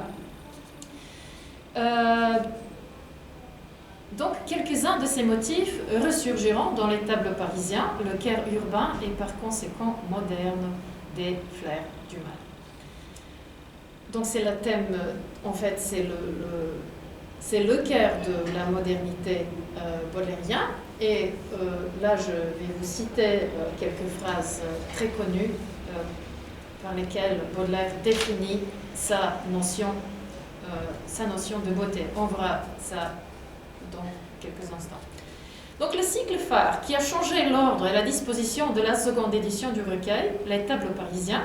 Donc quelques-uns de ces motifs ressurgiront dans les tableaux parisiens, le cœur urbain et par conséquent moderne des flers du mal. Donc c'est le thème, en fait c'est le cœur de la modernité baudelairienne. Et là je vais vous citer quelques phrases très connues par lesquelles Baudelaire définit sa notion de beauté. On verra ça dans quelques instants. Donc le cycle phare qui a changé l'ordre et la disposition de la seconde édition du recueil, les tableaux parisiens,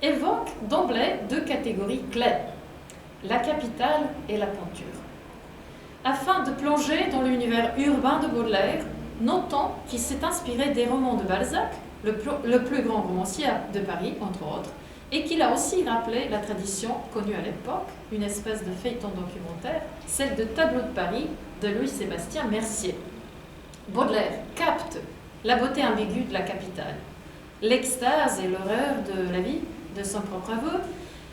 évoque d'emblée deux catégories claires, la capitale et la peinture. Afin de plonger dans l'univers urbain de Baudelaire, notons qu'il s'est inspiré des romans de Balzac, le plus grand romancier de Paris, entre autres, et qu'il a aussi rappelé la tradition connue à l'époque, une espèce de feuilleton documentaire, celle de Tableau de Paris de Louis-Sébastien Mercier. Baudelaire capte la beauté ambiguë de la capitale, l'extase et l'horreur de la vie, de son propre aveu.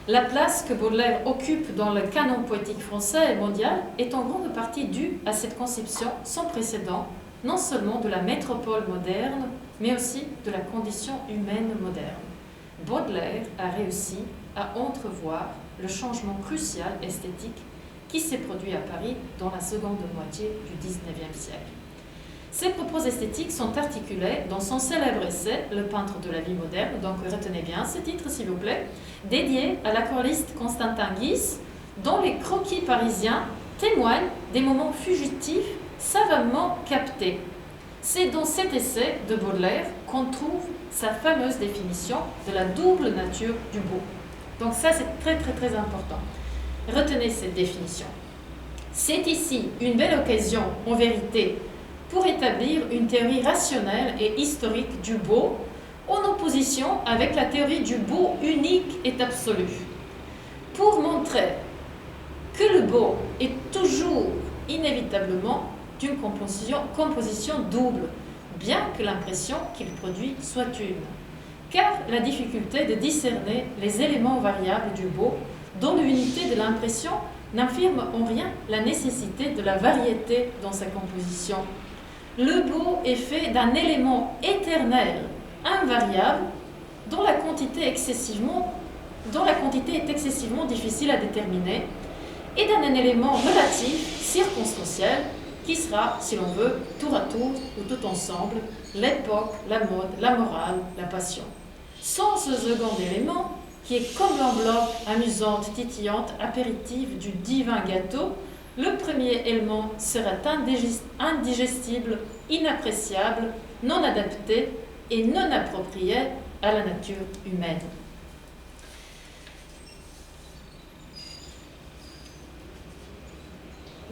La place que Baudelaire occupe dans le canon poétique français et mondial est en grande partie due à cette conception sans précédent, non seulement de la métropole moderne, mais aussi de la condition humaine moderne. Baudelaire a réussi à entrevoir le changement crucial esthétique qui s'est produit à Paris dans la seconde moitié du XIXe siècle. Ces propos esthétiques sont articulés dans son célèbre essai « Le peintre de la vie moderne », donc retenez bien ce titre s'il vous plaît, dédié à l'aquarelliste Constantin Guis, dont les croquis parisiens témoignent des moments fugitifs savamment captés. C'est dans cet essai de Baudelaire qu'on trouve sa fameuse définition de la double nature du beau. Donc ça c'est très important. Retenez cette définition. C'est ici une belle occasion, en vérité, pour établir une théorie rationnelle et historique du beau, en opposition avec la théorie du beau unique et absolu, pour montrer que le beau est toujours inévitablement d'une composition double, bien que l'impression qu'il produit soit une. Car la difficulté de discerner les éléments variables du beau dans l'unité de l'impression n'infirme en rien la nécessité de la variété dans sa composition. Le beau est fait d'un élément éternel, invariable, dont la quantité est excessivement difficile à déterminer, et d'un élément relatif, circonstanciel, qui sera, si l'on veut, tour à tour ou tout ensemble, l'époque, la mode, la morale, la passion. Sans ce second élément, qui est comme l'enveloppe amusante, titillante, apéritive du divin gâteau, le premier élément sera indigestible, inappréciable, non adapté et non approprié à la nature humaine.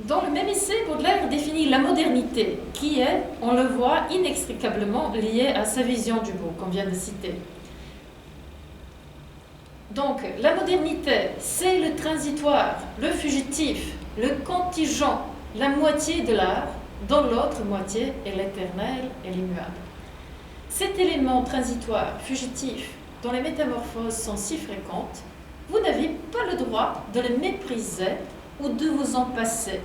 Dans le même essai, Baudelaire définit la modernité, qui est, on le voit, inextricablement liée à sa vision du beau, qu'on vient de citer. Donc, la modernité, c'est le transitoire, le fugitif, le contingent, la moitié de l'art, dont l'autre moitié est l'éternel et l'immuable. Cet élément transitoire, fugitif, dont les métamorphoses sont si fréquentes, vous n'avez pas le droit de le mépriser ou de vous en passer.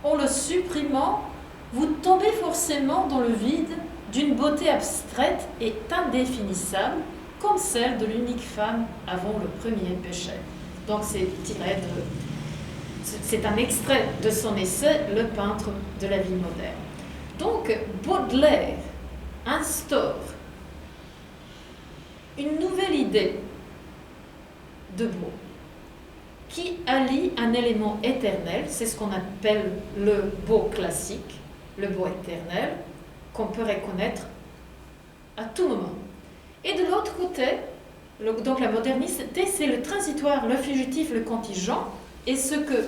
En le supprimant, vous tombez forcément dans le vide d'une beauté abstraite et indéfinissable, comme celle de l'unique femme avant le premier péché. Donc c'est un extrait de son essai « Le peintre de la vie moderne ». Donc, Baudelaire instaure une nouvelle idée de beau qui allie un élément éternel, c'est ce qu'on appelle le beau classique, le beau éternel, qu'on peut reconnaître à tout moment. Et de l'autre côté, donc la modernité, c'est le transitoire, le fugitif, le contingent, et ce que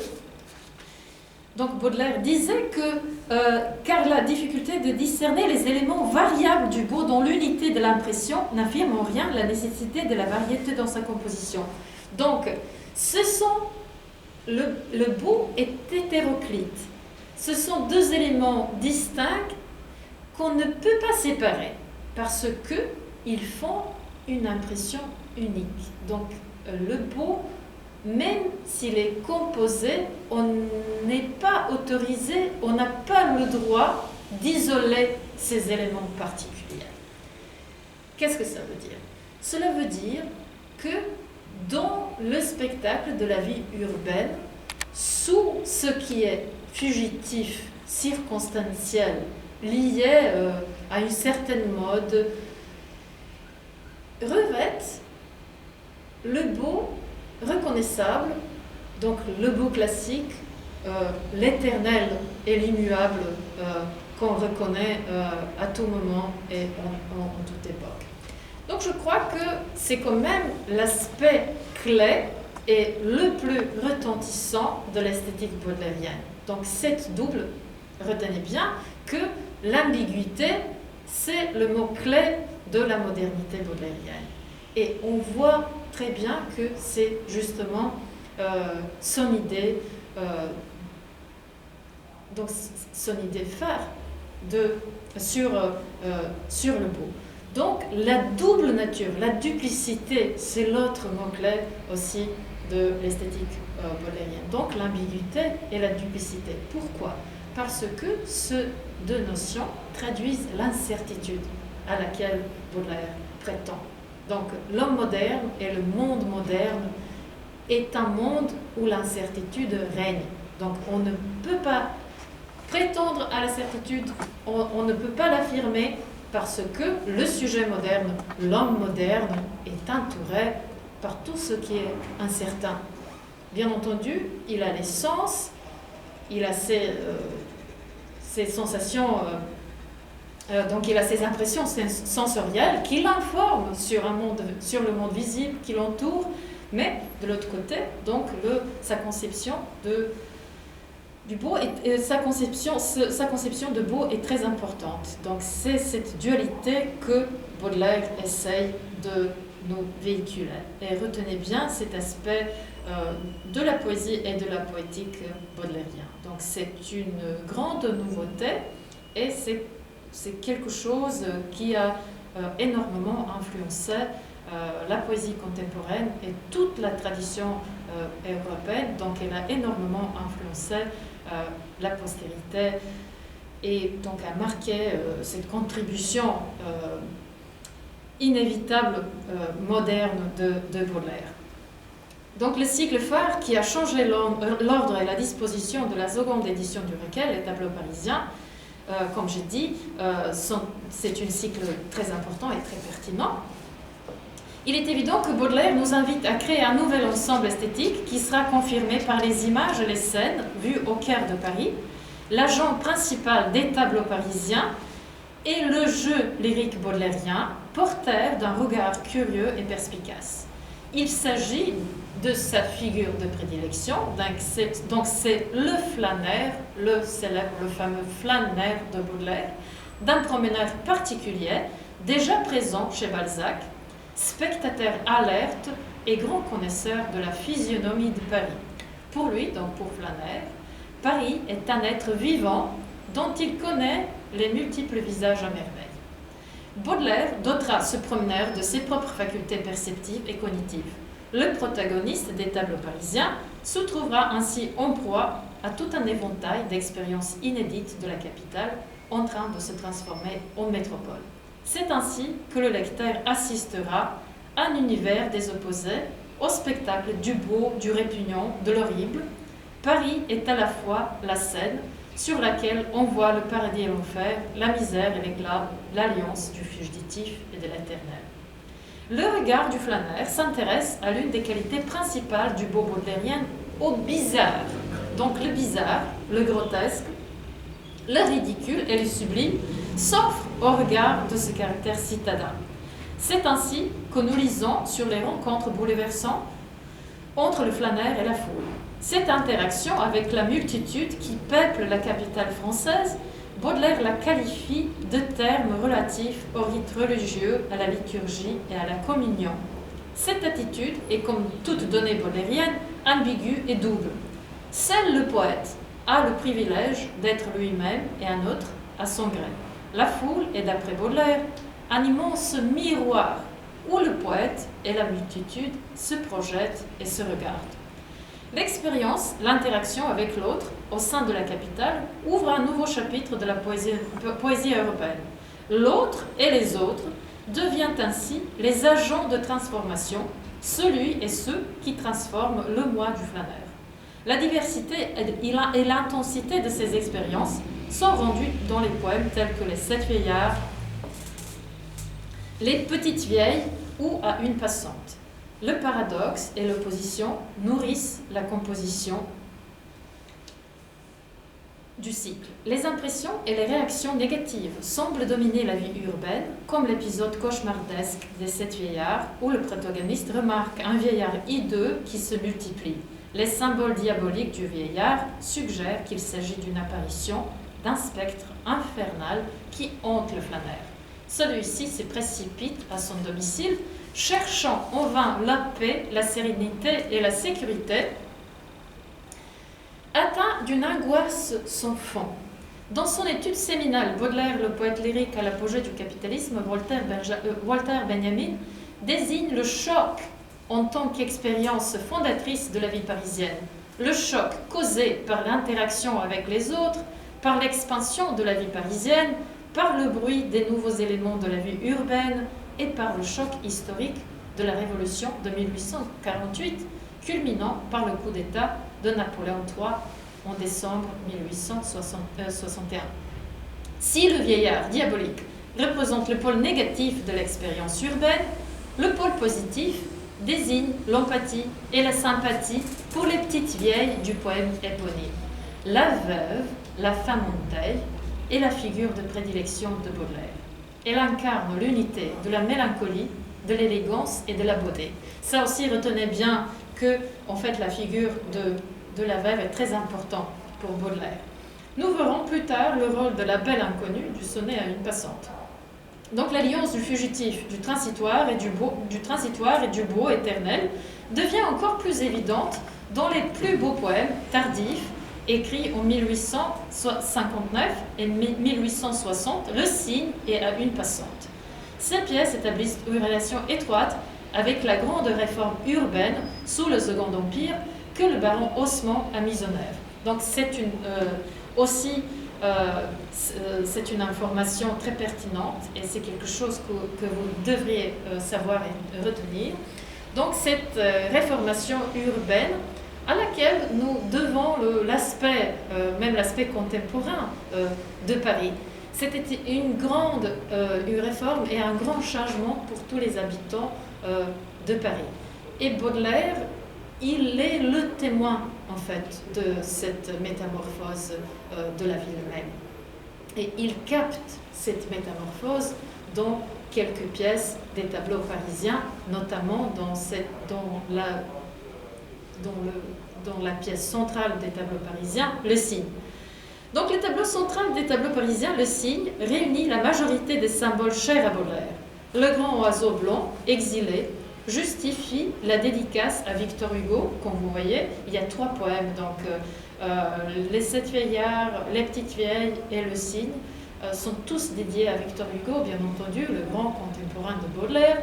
donc Baudelaire disait que, car la difficulté de discerner les éléments variables du beau dont l'unité de l'impression n'affirme en rien la nécessité de la variété dans sa composition. Donc, le beau est hétéroclite. Ce sont deux éléments distincts qu'on ne peut pas séparer parce qu'ils font une impression unique. Donc, le beau, même s'il est composé, on n'est pas autorisé, on n'a pas le droit d'isoler ces éléments particuliers. Qu'est-ce que ça veut dire? Cela veut dire que dans le spectacle de la vie urbaine, sous ce qui est fugitif, circonstanciel, lié à une certaine mode, revêtent le beau reconnaissable, donc le beau classique, l'éternel et l'immuable qu'on reconnaît à tout moment et en toute époque. Donc je crois que c'est quand même l'aspect clé et le plus retentissant de l'esthétique baudelairienne. Donc cette double, retenez bien que l'ambiguïté, c'est le mot-clé de la modernité baudelairienne. Et on voit très bien que c'est justement son idée, donc son idée phare sur le beau. Donc la double nature, la duplicité, c'est l'autre mot-clé aussi de l'esthétique baudelairienne. Donc l'ambiguïté et la duplicité. Pourquoi? Parce que ces deux notions traduisent l'incertitude à laquelle Baudelaire prétend. Donc l'homme moderne et le monde moderne est un monde où l'incertitude règne. Donc on ne peut pas prétendre à la certitude, on ne peut pas l'affirmer parce que le sujet moderne, l'homme moderne, est entouré par tout ce qui est incertain. Bien entendu, il a les sens, il a ses sensations, donc il a ses impressions sensorielles qui l'informent sur le monde visible qui l'entoure, mais de l'autre côté, donc sa conception du beau, sa conception de beau est très importante. Donc c'est cette dualité que Baudelaire essaye de nous véhiculer. Et retenez bien cet aspect de la poésie et de la poétique baudelairienne. Donc c'est une grande nouveauté et c'est quelque chose qui a énormément influencé la poésie contemporaine et toute la tradition européenne. Donc elle a énormément influencé la postérité et donc a marqué cette contribution inévitable moderne de Baudelaire. Donc le cycle phare qui a changé l'ordre et la disposition de la seconde édition du recueil, les tableaux parisiens, comme j'ai dit, c'est un cycle très important et très pertinent. Il est évident que Baudelaire nous invite à créer un nouvel ensemble esthétique qui sera confirmé par les images et les scènes vues au cœur de Paris, l'agent principal des tableaux parisiens et le jeu lyrique baudelairien, porteur d'un regard curieux et perspicace. Il s'agit de sa figure de prédilection, donc c'est le flâneur, le fameux flâneur de Baudelaire, d'un promeneur particulier, déjà présent chez Balzac, spectateur alerte et grand connaisseur de la physionomie de Paris. Pour lui, donc pour Flâneur, Paris est un être vivant dont il connaît les multiples visages à merveille. Baudelaire dotera ce promeneur de ses propres facultés perceptives et cognitives. Le protagoniste des tableaux parisiens se trouvera ainsi en proie à tout un éventail d'expériences inédites de la capitale en train de se transformer en métropole. C'est ainsi que le lecteur assistera à un univers des opposés, au spectacle du beau, du répugnant, de l'horrible. Paris est à la fois la scène, sur laquelle on voit le paradis et l'enfer, la misère et l'éclat, l'alliance du fugitif et de l'éternel. Le regard du flâneur s'intéresse à l'une des qualités principales du beau baudelairien, au bizarre. Donc le bizarre, le grotesque, le ridicule et le sublime s'offrent au regard de ce caractère citadin. C'est ainsi que nous lisons sur les rencontres bouleversantes entre le flâneur et la foule. Cette interaction avec la multitude qui peuple la capitale française, Baudelaire la qualifie de termes relatifs au rite religieux, à la liturgie et à la communion. Cette attitude est, comme toute donnée baudelairienne, ambiguë et double. Seul le poète a le privilège d'être lui-même et un autre à son gré. La foule est, d'après Baudelaire, un immense miroir où le poète et la multitude se projettent et se regardent. L'expérience, l'interaction avec l'autre au sein de la capitale ouvre un nouveau chapitre de la poésie européenne. L'autre et les autres deviennent ainsi les agents de transformation, celui et ceux qui transforment le moi du flâneur. La diversité et l'intensité de ces expériences sont rendues dans les poèmes tels que Les Sept Vieillards, Les Petites Vieilles ou À une passante. Le paradoxe et l'opposition nourrissent la composition du cycle. Les impressions et les réactions négatives semblent dominer la vie urbaine, comme l'épisode cauchemardesque des Sept Vieillards, où le protagoniste remarque un vieillard hideux qui se multiplie. Les symboles diaboliques du vieillard suggèrent qu'il s'agit d'une apparition d'un spectre infernal qui hante le flâneur. Celui-ci se précipite à son domicile, cherchant en vain la paix, la sérénité et la sécurité, atteint d'une angoisse sans fond. Dans son étude séminale, Baudelaire, le poète lyrique à l'apogée du capitalisme, Walter Benjamin, désigne le choc en tant qu'expérience fondatrice de la vie parisienne. Le choc causé par l'interaction avec les autres, par l'expansion de la vie parisienne, par le bruit des nouveaux éléments de la vie urbaine et par le choc historique de la Révolution de 1848, culminant par le coup d'État de Napoléon III en décembre 1861. Si le vieillard diabolique représente le pôle négatif de l'expérience urbaine, le pôle positif désigne l'empathie et la sympathie pour les petites vieilles du poème éponyme. La veuve, la femme en deuil, est la figure de prédilection de Baudelaire. Elle incarne l'unité de la mélancolie, de l'élégance et de la beauté. Ça aussi, retenez bien que, en fait, la figure de la veuve est très importante pour Baudelaire. Nous verrons plus tard le rôle de la belle inconnue du sonnet à une passante. Donc l'alliance du fugitif, du transitoire et du beau éternel devient encore plus évidente dans les plus beaux poèmes tardifs écrits en 1859 et 1860, Le Cygne et À une passante. Ces pièces établissent une relation étroite avec la grande réforme urbaine sous le Second Empire que le baron Haussmann a mise en œuvre. Donc c'est une information très pertinente et c'est quelque chose que vous devriez savoir et retenir. Donc cette réformation urbaine à laquelle nous devons même l'aspect contemporain de Paris. C'était une réforme et un grand changement pour tous les habitants de Paris. Et Baudelaire, il est le témoin, en fait, de cette métamorphose de la ville même. Et il capte cette métamorphose dans quelques pièces des tableaux parisiens, notamment dans la pièce centrale des tableaux parisiens, Le Cygne. Donc le tableau central des tableaux parisiens, Le Cygne, réunit la majorité des symboles chers à Baudelaire. Le grand oiseau blanc, exilé, justifie la dédicace à Victor Hugo. Comme vous voyez, il y a 3 poèmes, donc Les Sept Vieillards, Les Petites Vieilles et Le Cygne sont tous dédiés à Victor Hugo, bien entendu, le grand contemporain de Baudelaire.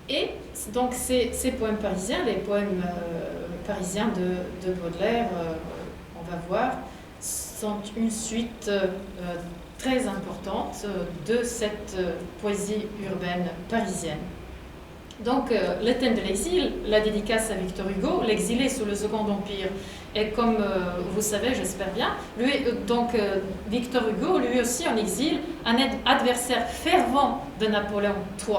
Et donc ces poèmes parisiens, les poèmes parisiens de Baudelaire, on va voir, sont une suite très importante de cette poésie urbaine parisienne. Donc, le thème de l'exil, la dédicace à Victor Hugo, l'exilé sous le Second Empire. Et comme vous savez, j'espère bien, Victor Hugo, lui aussi en exil, un adversaire fervent de Napoléon III.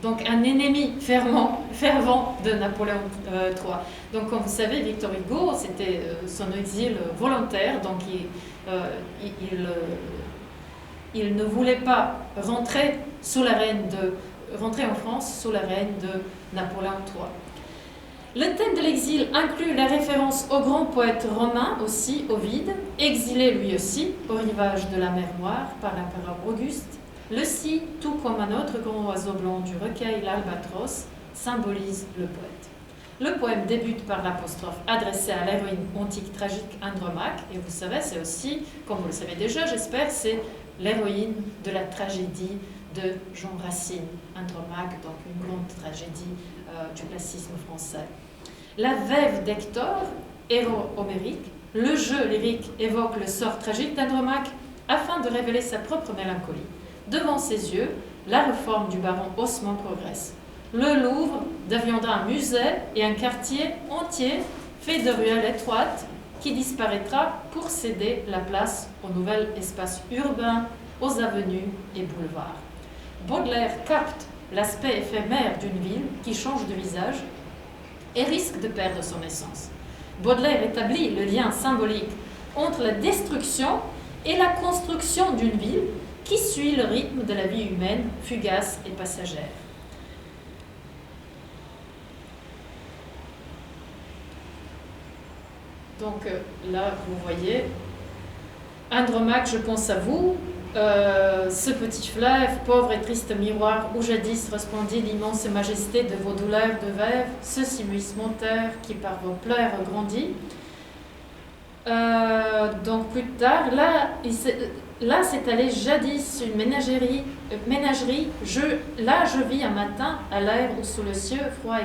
Donc, un ennemi fervent de Napoléon III. Donc, comme vous savez, Victor Hugo, c'était son exil volontaire. Donc, il ne voulait pas rentrer en France sous la règne de Napoléon III. Le thème de l'exil inclut la référence au grand poète romain aussi, Ovide, exilé lui aussi au rivage de la mer Noire par l'empereur Auguste. Le si, tout comme un autre grand oiseau blanc du recueil l'albatros, symbolise le poète. Le poème débute par l'apostrophe adressée à l'héroïne antique tragique Andromaque, et vous savez, c'est aussi, comme vous le savez déjà, j'espère, c'est l'héroïne de la tragédie de Jean Racine, Andromaque, donc une grande tragédie du classicisme français. La veuve d'Hector, héros homérique, le jeu lyrique évoque le sort tragique d'Andromaque afin de révéler sa propre mélancolie. Devant ses yeux, la réforme du baron Haussmann progresse. Le Louvre deviendra un musée et un quartier entier fait de ruelles étroites qui disparaîtra pour céder la place aux nouveaux espaces urbains, aux avenues et boulevards. Baudelaire capte l'aspect éphémère d'une ville qui change de visage et risque de perdre son essence. Baudelaire établit le lien symbolique entre la destruction et la construction d'une ville qui suit le rythme de la vie humaine, fugace et passagère. Donc là, vous voyez, Andromaque, je pense à vous, ce petit fleuve, pauvre et triste miroir, où jadis resplendit l'immense majesté de vos douleurs de veuve, ce civisme terre qui par vos pleurs grandit. Donc plus tard, là s'étalait jadis une ménagerie. Là je vis un matin à l'air où sous le ciel froid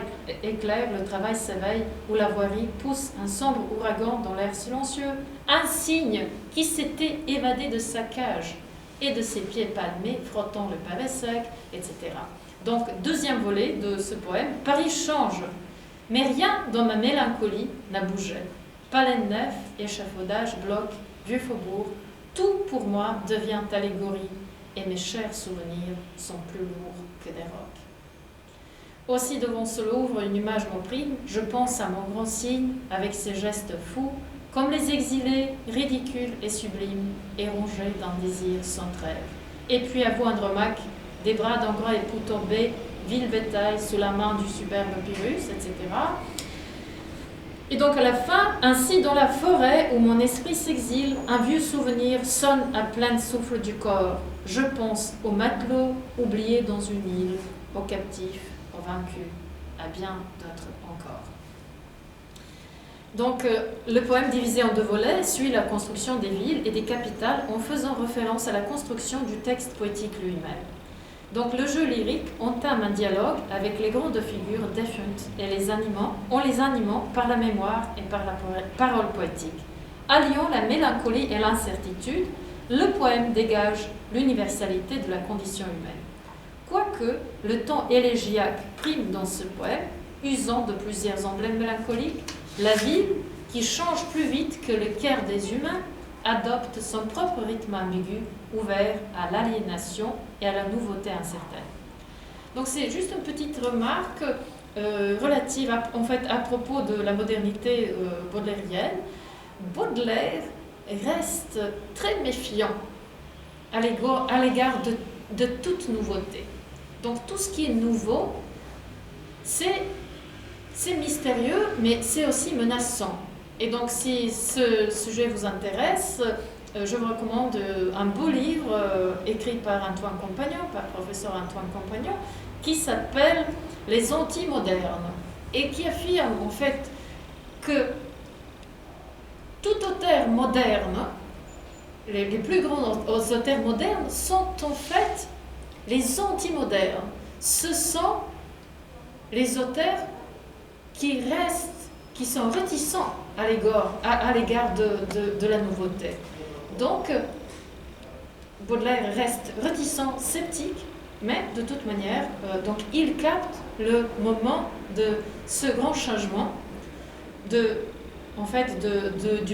éclaire, le travail s'éveille, où la voirie pousse un sombre ouragan dans l'air silencieux, un cygne qui s'était évadé de sa cage et de ses pieds palmés frottant le pavé sec, etc. Donc deuxième volet de ce poème, Paris change, mais rien dans ma mélancolie n'a bougé. Palais neuf, échafaudage, bloc, vieux faubourg, tout pour moi devient allégorie et mes chers souvenirs sont plus lourds que des rocs. Aussi devant ce Louvre, une image m'opprime, je pense à mon grand cygne avec ses gestes fous, comme les exilés, ridicules et sublimes, et rongés d'un désir sans trêve. Et puis à vous Andromaque, des bras d'engrais époux tombés, vil bétail sous la main du superbe Pyrrhus, etc. Et donc à la fin, ainsi dans la forêt où mon esprit s'exile, un vieux souvenir sonne à plein souffle du corps. Je pense aux matelots oubliés dans une île, aux captifs, aux vaincus, à bien d'autres encore. Donc le poème divisé en deux volets suit la construction des villes et des capitales en faisant référence à la construction du texte poétique lui-même. Donc le jeu lyrique entame un dialogue avec les grandes figures défuntes et en les animant par la mémoire et par la parole poétique. Alliant la mélancolie et l'incertitude, le poème dégage l'universalité de la condition humaine. Quoique le ton élégiaque prime dans ce poème, usant de plusieurs emblèmes mélancoliques, la ville, qui change plus vite que le cœur des humains, adopte son propre rythme ambigu, ouvert à l'aliénation et à la nouveauté incertaine. Donc c'est juste une petite remarque relative à propos de la modernité baudelairienne. Baudelaire reste très méfiant à l'égard de toute nouveauté. Donc tout ce qui est nouveau, c'est mystérieux, mais c'est aussi menaçant. Et donc si ce sujet vous intéresse, je vous recommande un beau livre écrit par Antoine Compagnon, par professeur Antoine Compagnon, qui s'appelle « Les antimodernes » et qui affirme en fait que tout auteur moderne, les plus grands auteurs modernes sont en fait les antimodernes. Ce sont les auteurs qui sont réticents à l'égard de la nouveauté. Donc, Baudelaire reste réticent, sceptique, mais de toute manière, donc il capte le moment de ce grand changement du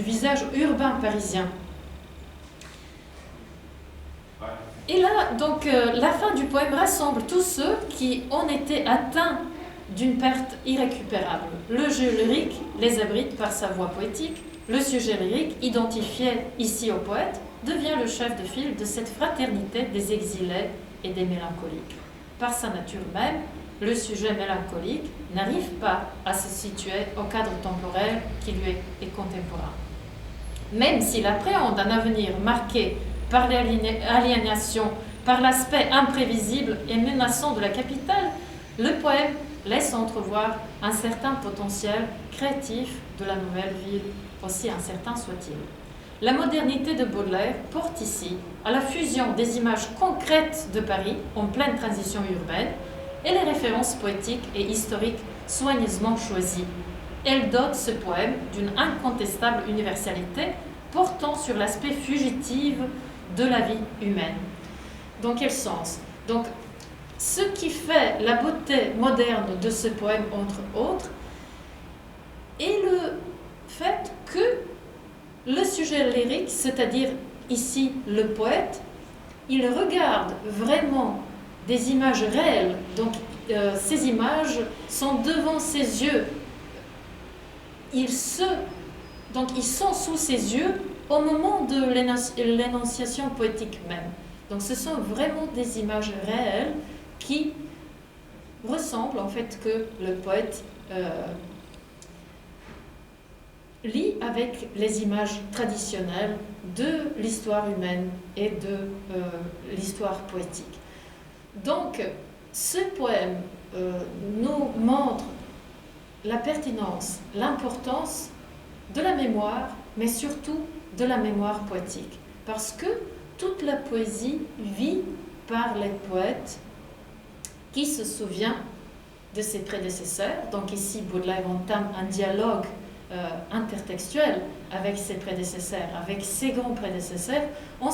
visage urbain parisien. Et là, donc, la fin du poème rassemble tous ceux qui ont été atteints d'une perte irrécupérable. Le jeu lyrique les abrite par sa voix poétique. Le sujet lyrique, identifié ici au poète, devient le chef de file de cette fraternité des exilés et des mélancoliques. Par sa nature même, le sujet mélancolique n'arrive pas à se situer au cadre temporel qui lui est contemporain. Même s'il appréhende un avenir marqué par l'aliénation, par l'aspect imprévisible et menaçant de la capitale, le poème laisse entrevoir un certain potentiel créatif de la nouvelle ville, aussi incertain soit-il. La modernité de Baudelaire porte ici à la fusion des images concrètes de Paris en pleine transition urbaine et les références poétiques et historiques soigneusement choisies. Elle dote ce poème d'une incontestable universalité portant sur l'aspect fugitif de la vie humaine. Dans quel sens? Donc, ce qui fait la beauté moderne de ce poème, entre autres, est le fait que le sujet lyrique, c'est-à-dire ici le poète, il regarde vraiment des images réelles. Donc, ces images sont devant ses yeux. Ils sont sous ses yeux au moment de l'énonciation poétique même. Donc ce sont vraiment des images réelles qui ressemblent en fait que le poète lit avec les images traditionnelles de l'histoire humaine et de l'histoire poétique. Donc ce poème nous montre la pertinence, l'importance de la mémoire, mais surtout de la mémoire poétique. Parce que toute la poésie vit par les poètes qui se souviennent de ses prédécesseurs. Donc ici, Baudelaire entame un dialogue intertextuel avec ses prédécesseurs, avec ses grands prédécesseurs, en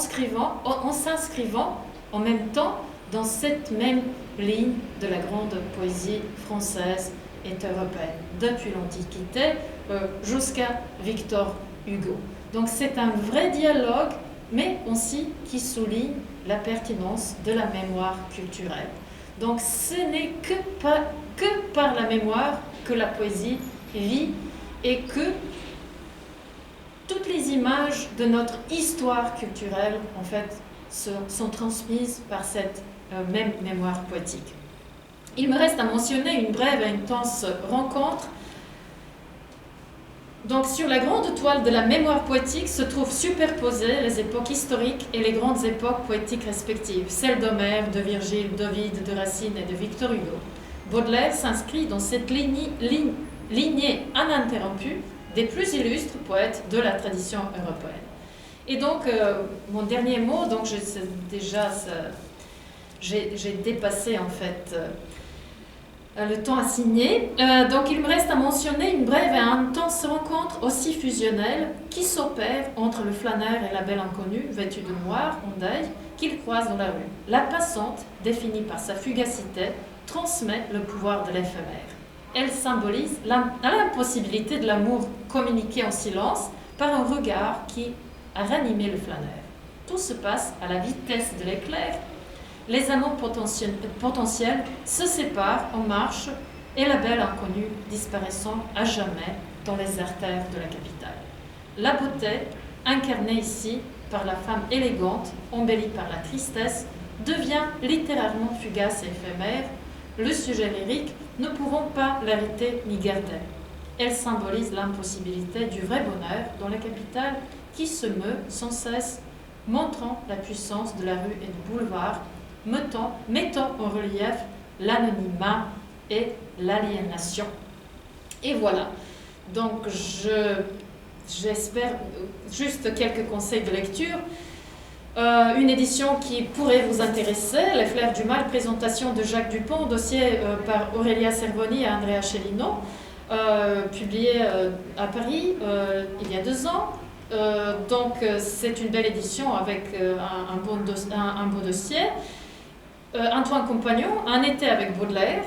s'inscrivant en même temps dans cette même ligne de la grande poésie française et européenne, depuis l'Antiquité jusqu'à Victor Hugo. Donc c'est un vrai dialogue, mais aussi qui souligne la pertinence de la mémoire culturelle. Donc ce n'est que par la mémoire que la poésie vit et que toutes les images de notre histoire culturelle, en fait, sont transmises par cette même mémoire poétique. Il me reste à mentionner une brève et intense rencontre. Donc, sur la grande toile de la mémoire poétique se trouvent superposées les époques historiques et les grandes époques poétiques respectives, celles d'Homère, de Virgile, d'Ovide, de Racine et de Victor Hugo. Baudelaire s'inscrit dans cette lignée ininterrompue des plus illustres poètes de la tradition européenne. Et donc, mon dernier mot, donc j'ai dépassé en fait le temps assigné. Donc il me reste à mentionner une brève et intense rencontre aussi fusionnelle qui s'opère entre le flâneur et la belle inconnue, vêtue de noir, en deuil, qu'ils croisent dans la rue. La passante, définie par sa fugacité, transmet le pouvoir de l'éphémère. Elle symbolise l'impossibilité de l'amour communiqué en silence par un regard qui a ranimé le flâneur. Tout se passe à la vitesse de l'éclair. Les amants potentiels se séparent en marche et la belle inconnue disparaissant à jamais dans les artères de la capitale. La beauté, incarnée ici par la femme élégante, embellie par la tristesse, devient littéralement fugace et éphémère. Le sujet lyrique, ne pouvons pas l'arrêter ni garder. Elle symbolise l'impossibilité du vrai bonheur dans la capitale qui se meut sans cesse, montrant la puissance de la rue et du boulevard, mettant en relief l'anonymat et l'aliénation. Et voilà. Donc, j'espère juste quelques conseils de lecture. Une édition qui pourrait vous intéresser, Les Fleurs du Mal, présentation de Jacques Dupont, dossier par Aurélia Cervoni et Andrea Cellino, publié à Paris il y a 2 ans. Donc c'est une belle édition avec un beau dossier. Antoine Compagnon, Un été avec Baudelaire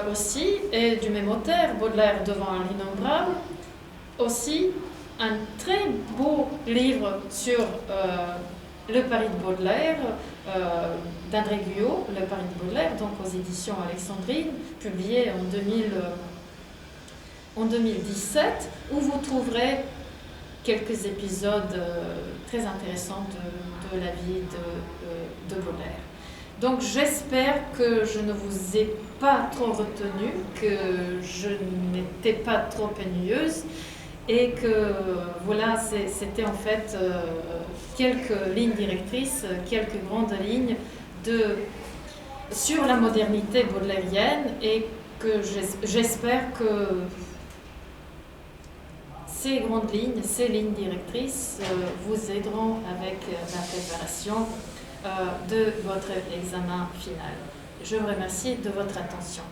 aussi, et du même auteur, Baudelaire devant l'innombrable. Aussi, un très beau livre sur le Paris de Baudelaire, d'André Guyot, Le Paris de Baudelaire, donc aux éditions Alexandrine, publié en 2017, où vous trouverez quelques épisodes très intéressants de la vie de Baudelaire. Donc j'espère que je ne vous ai pas trop retenu, que je n'étais pas trop ennuyeuse et que voilà, c'était en fait quelques lignes directrices, quelques grandes lignes sur la modernité baudelairienne, et que j'espère que ces grandes lignes, ces lignes directrices vous aideront avec la préparation de votre examen final. Je vous remercie de votre attention.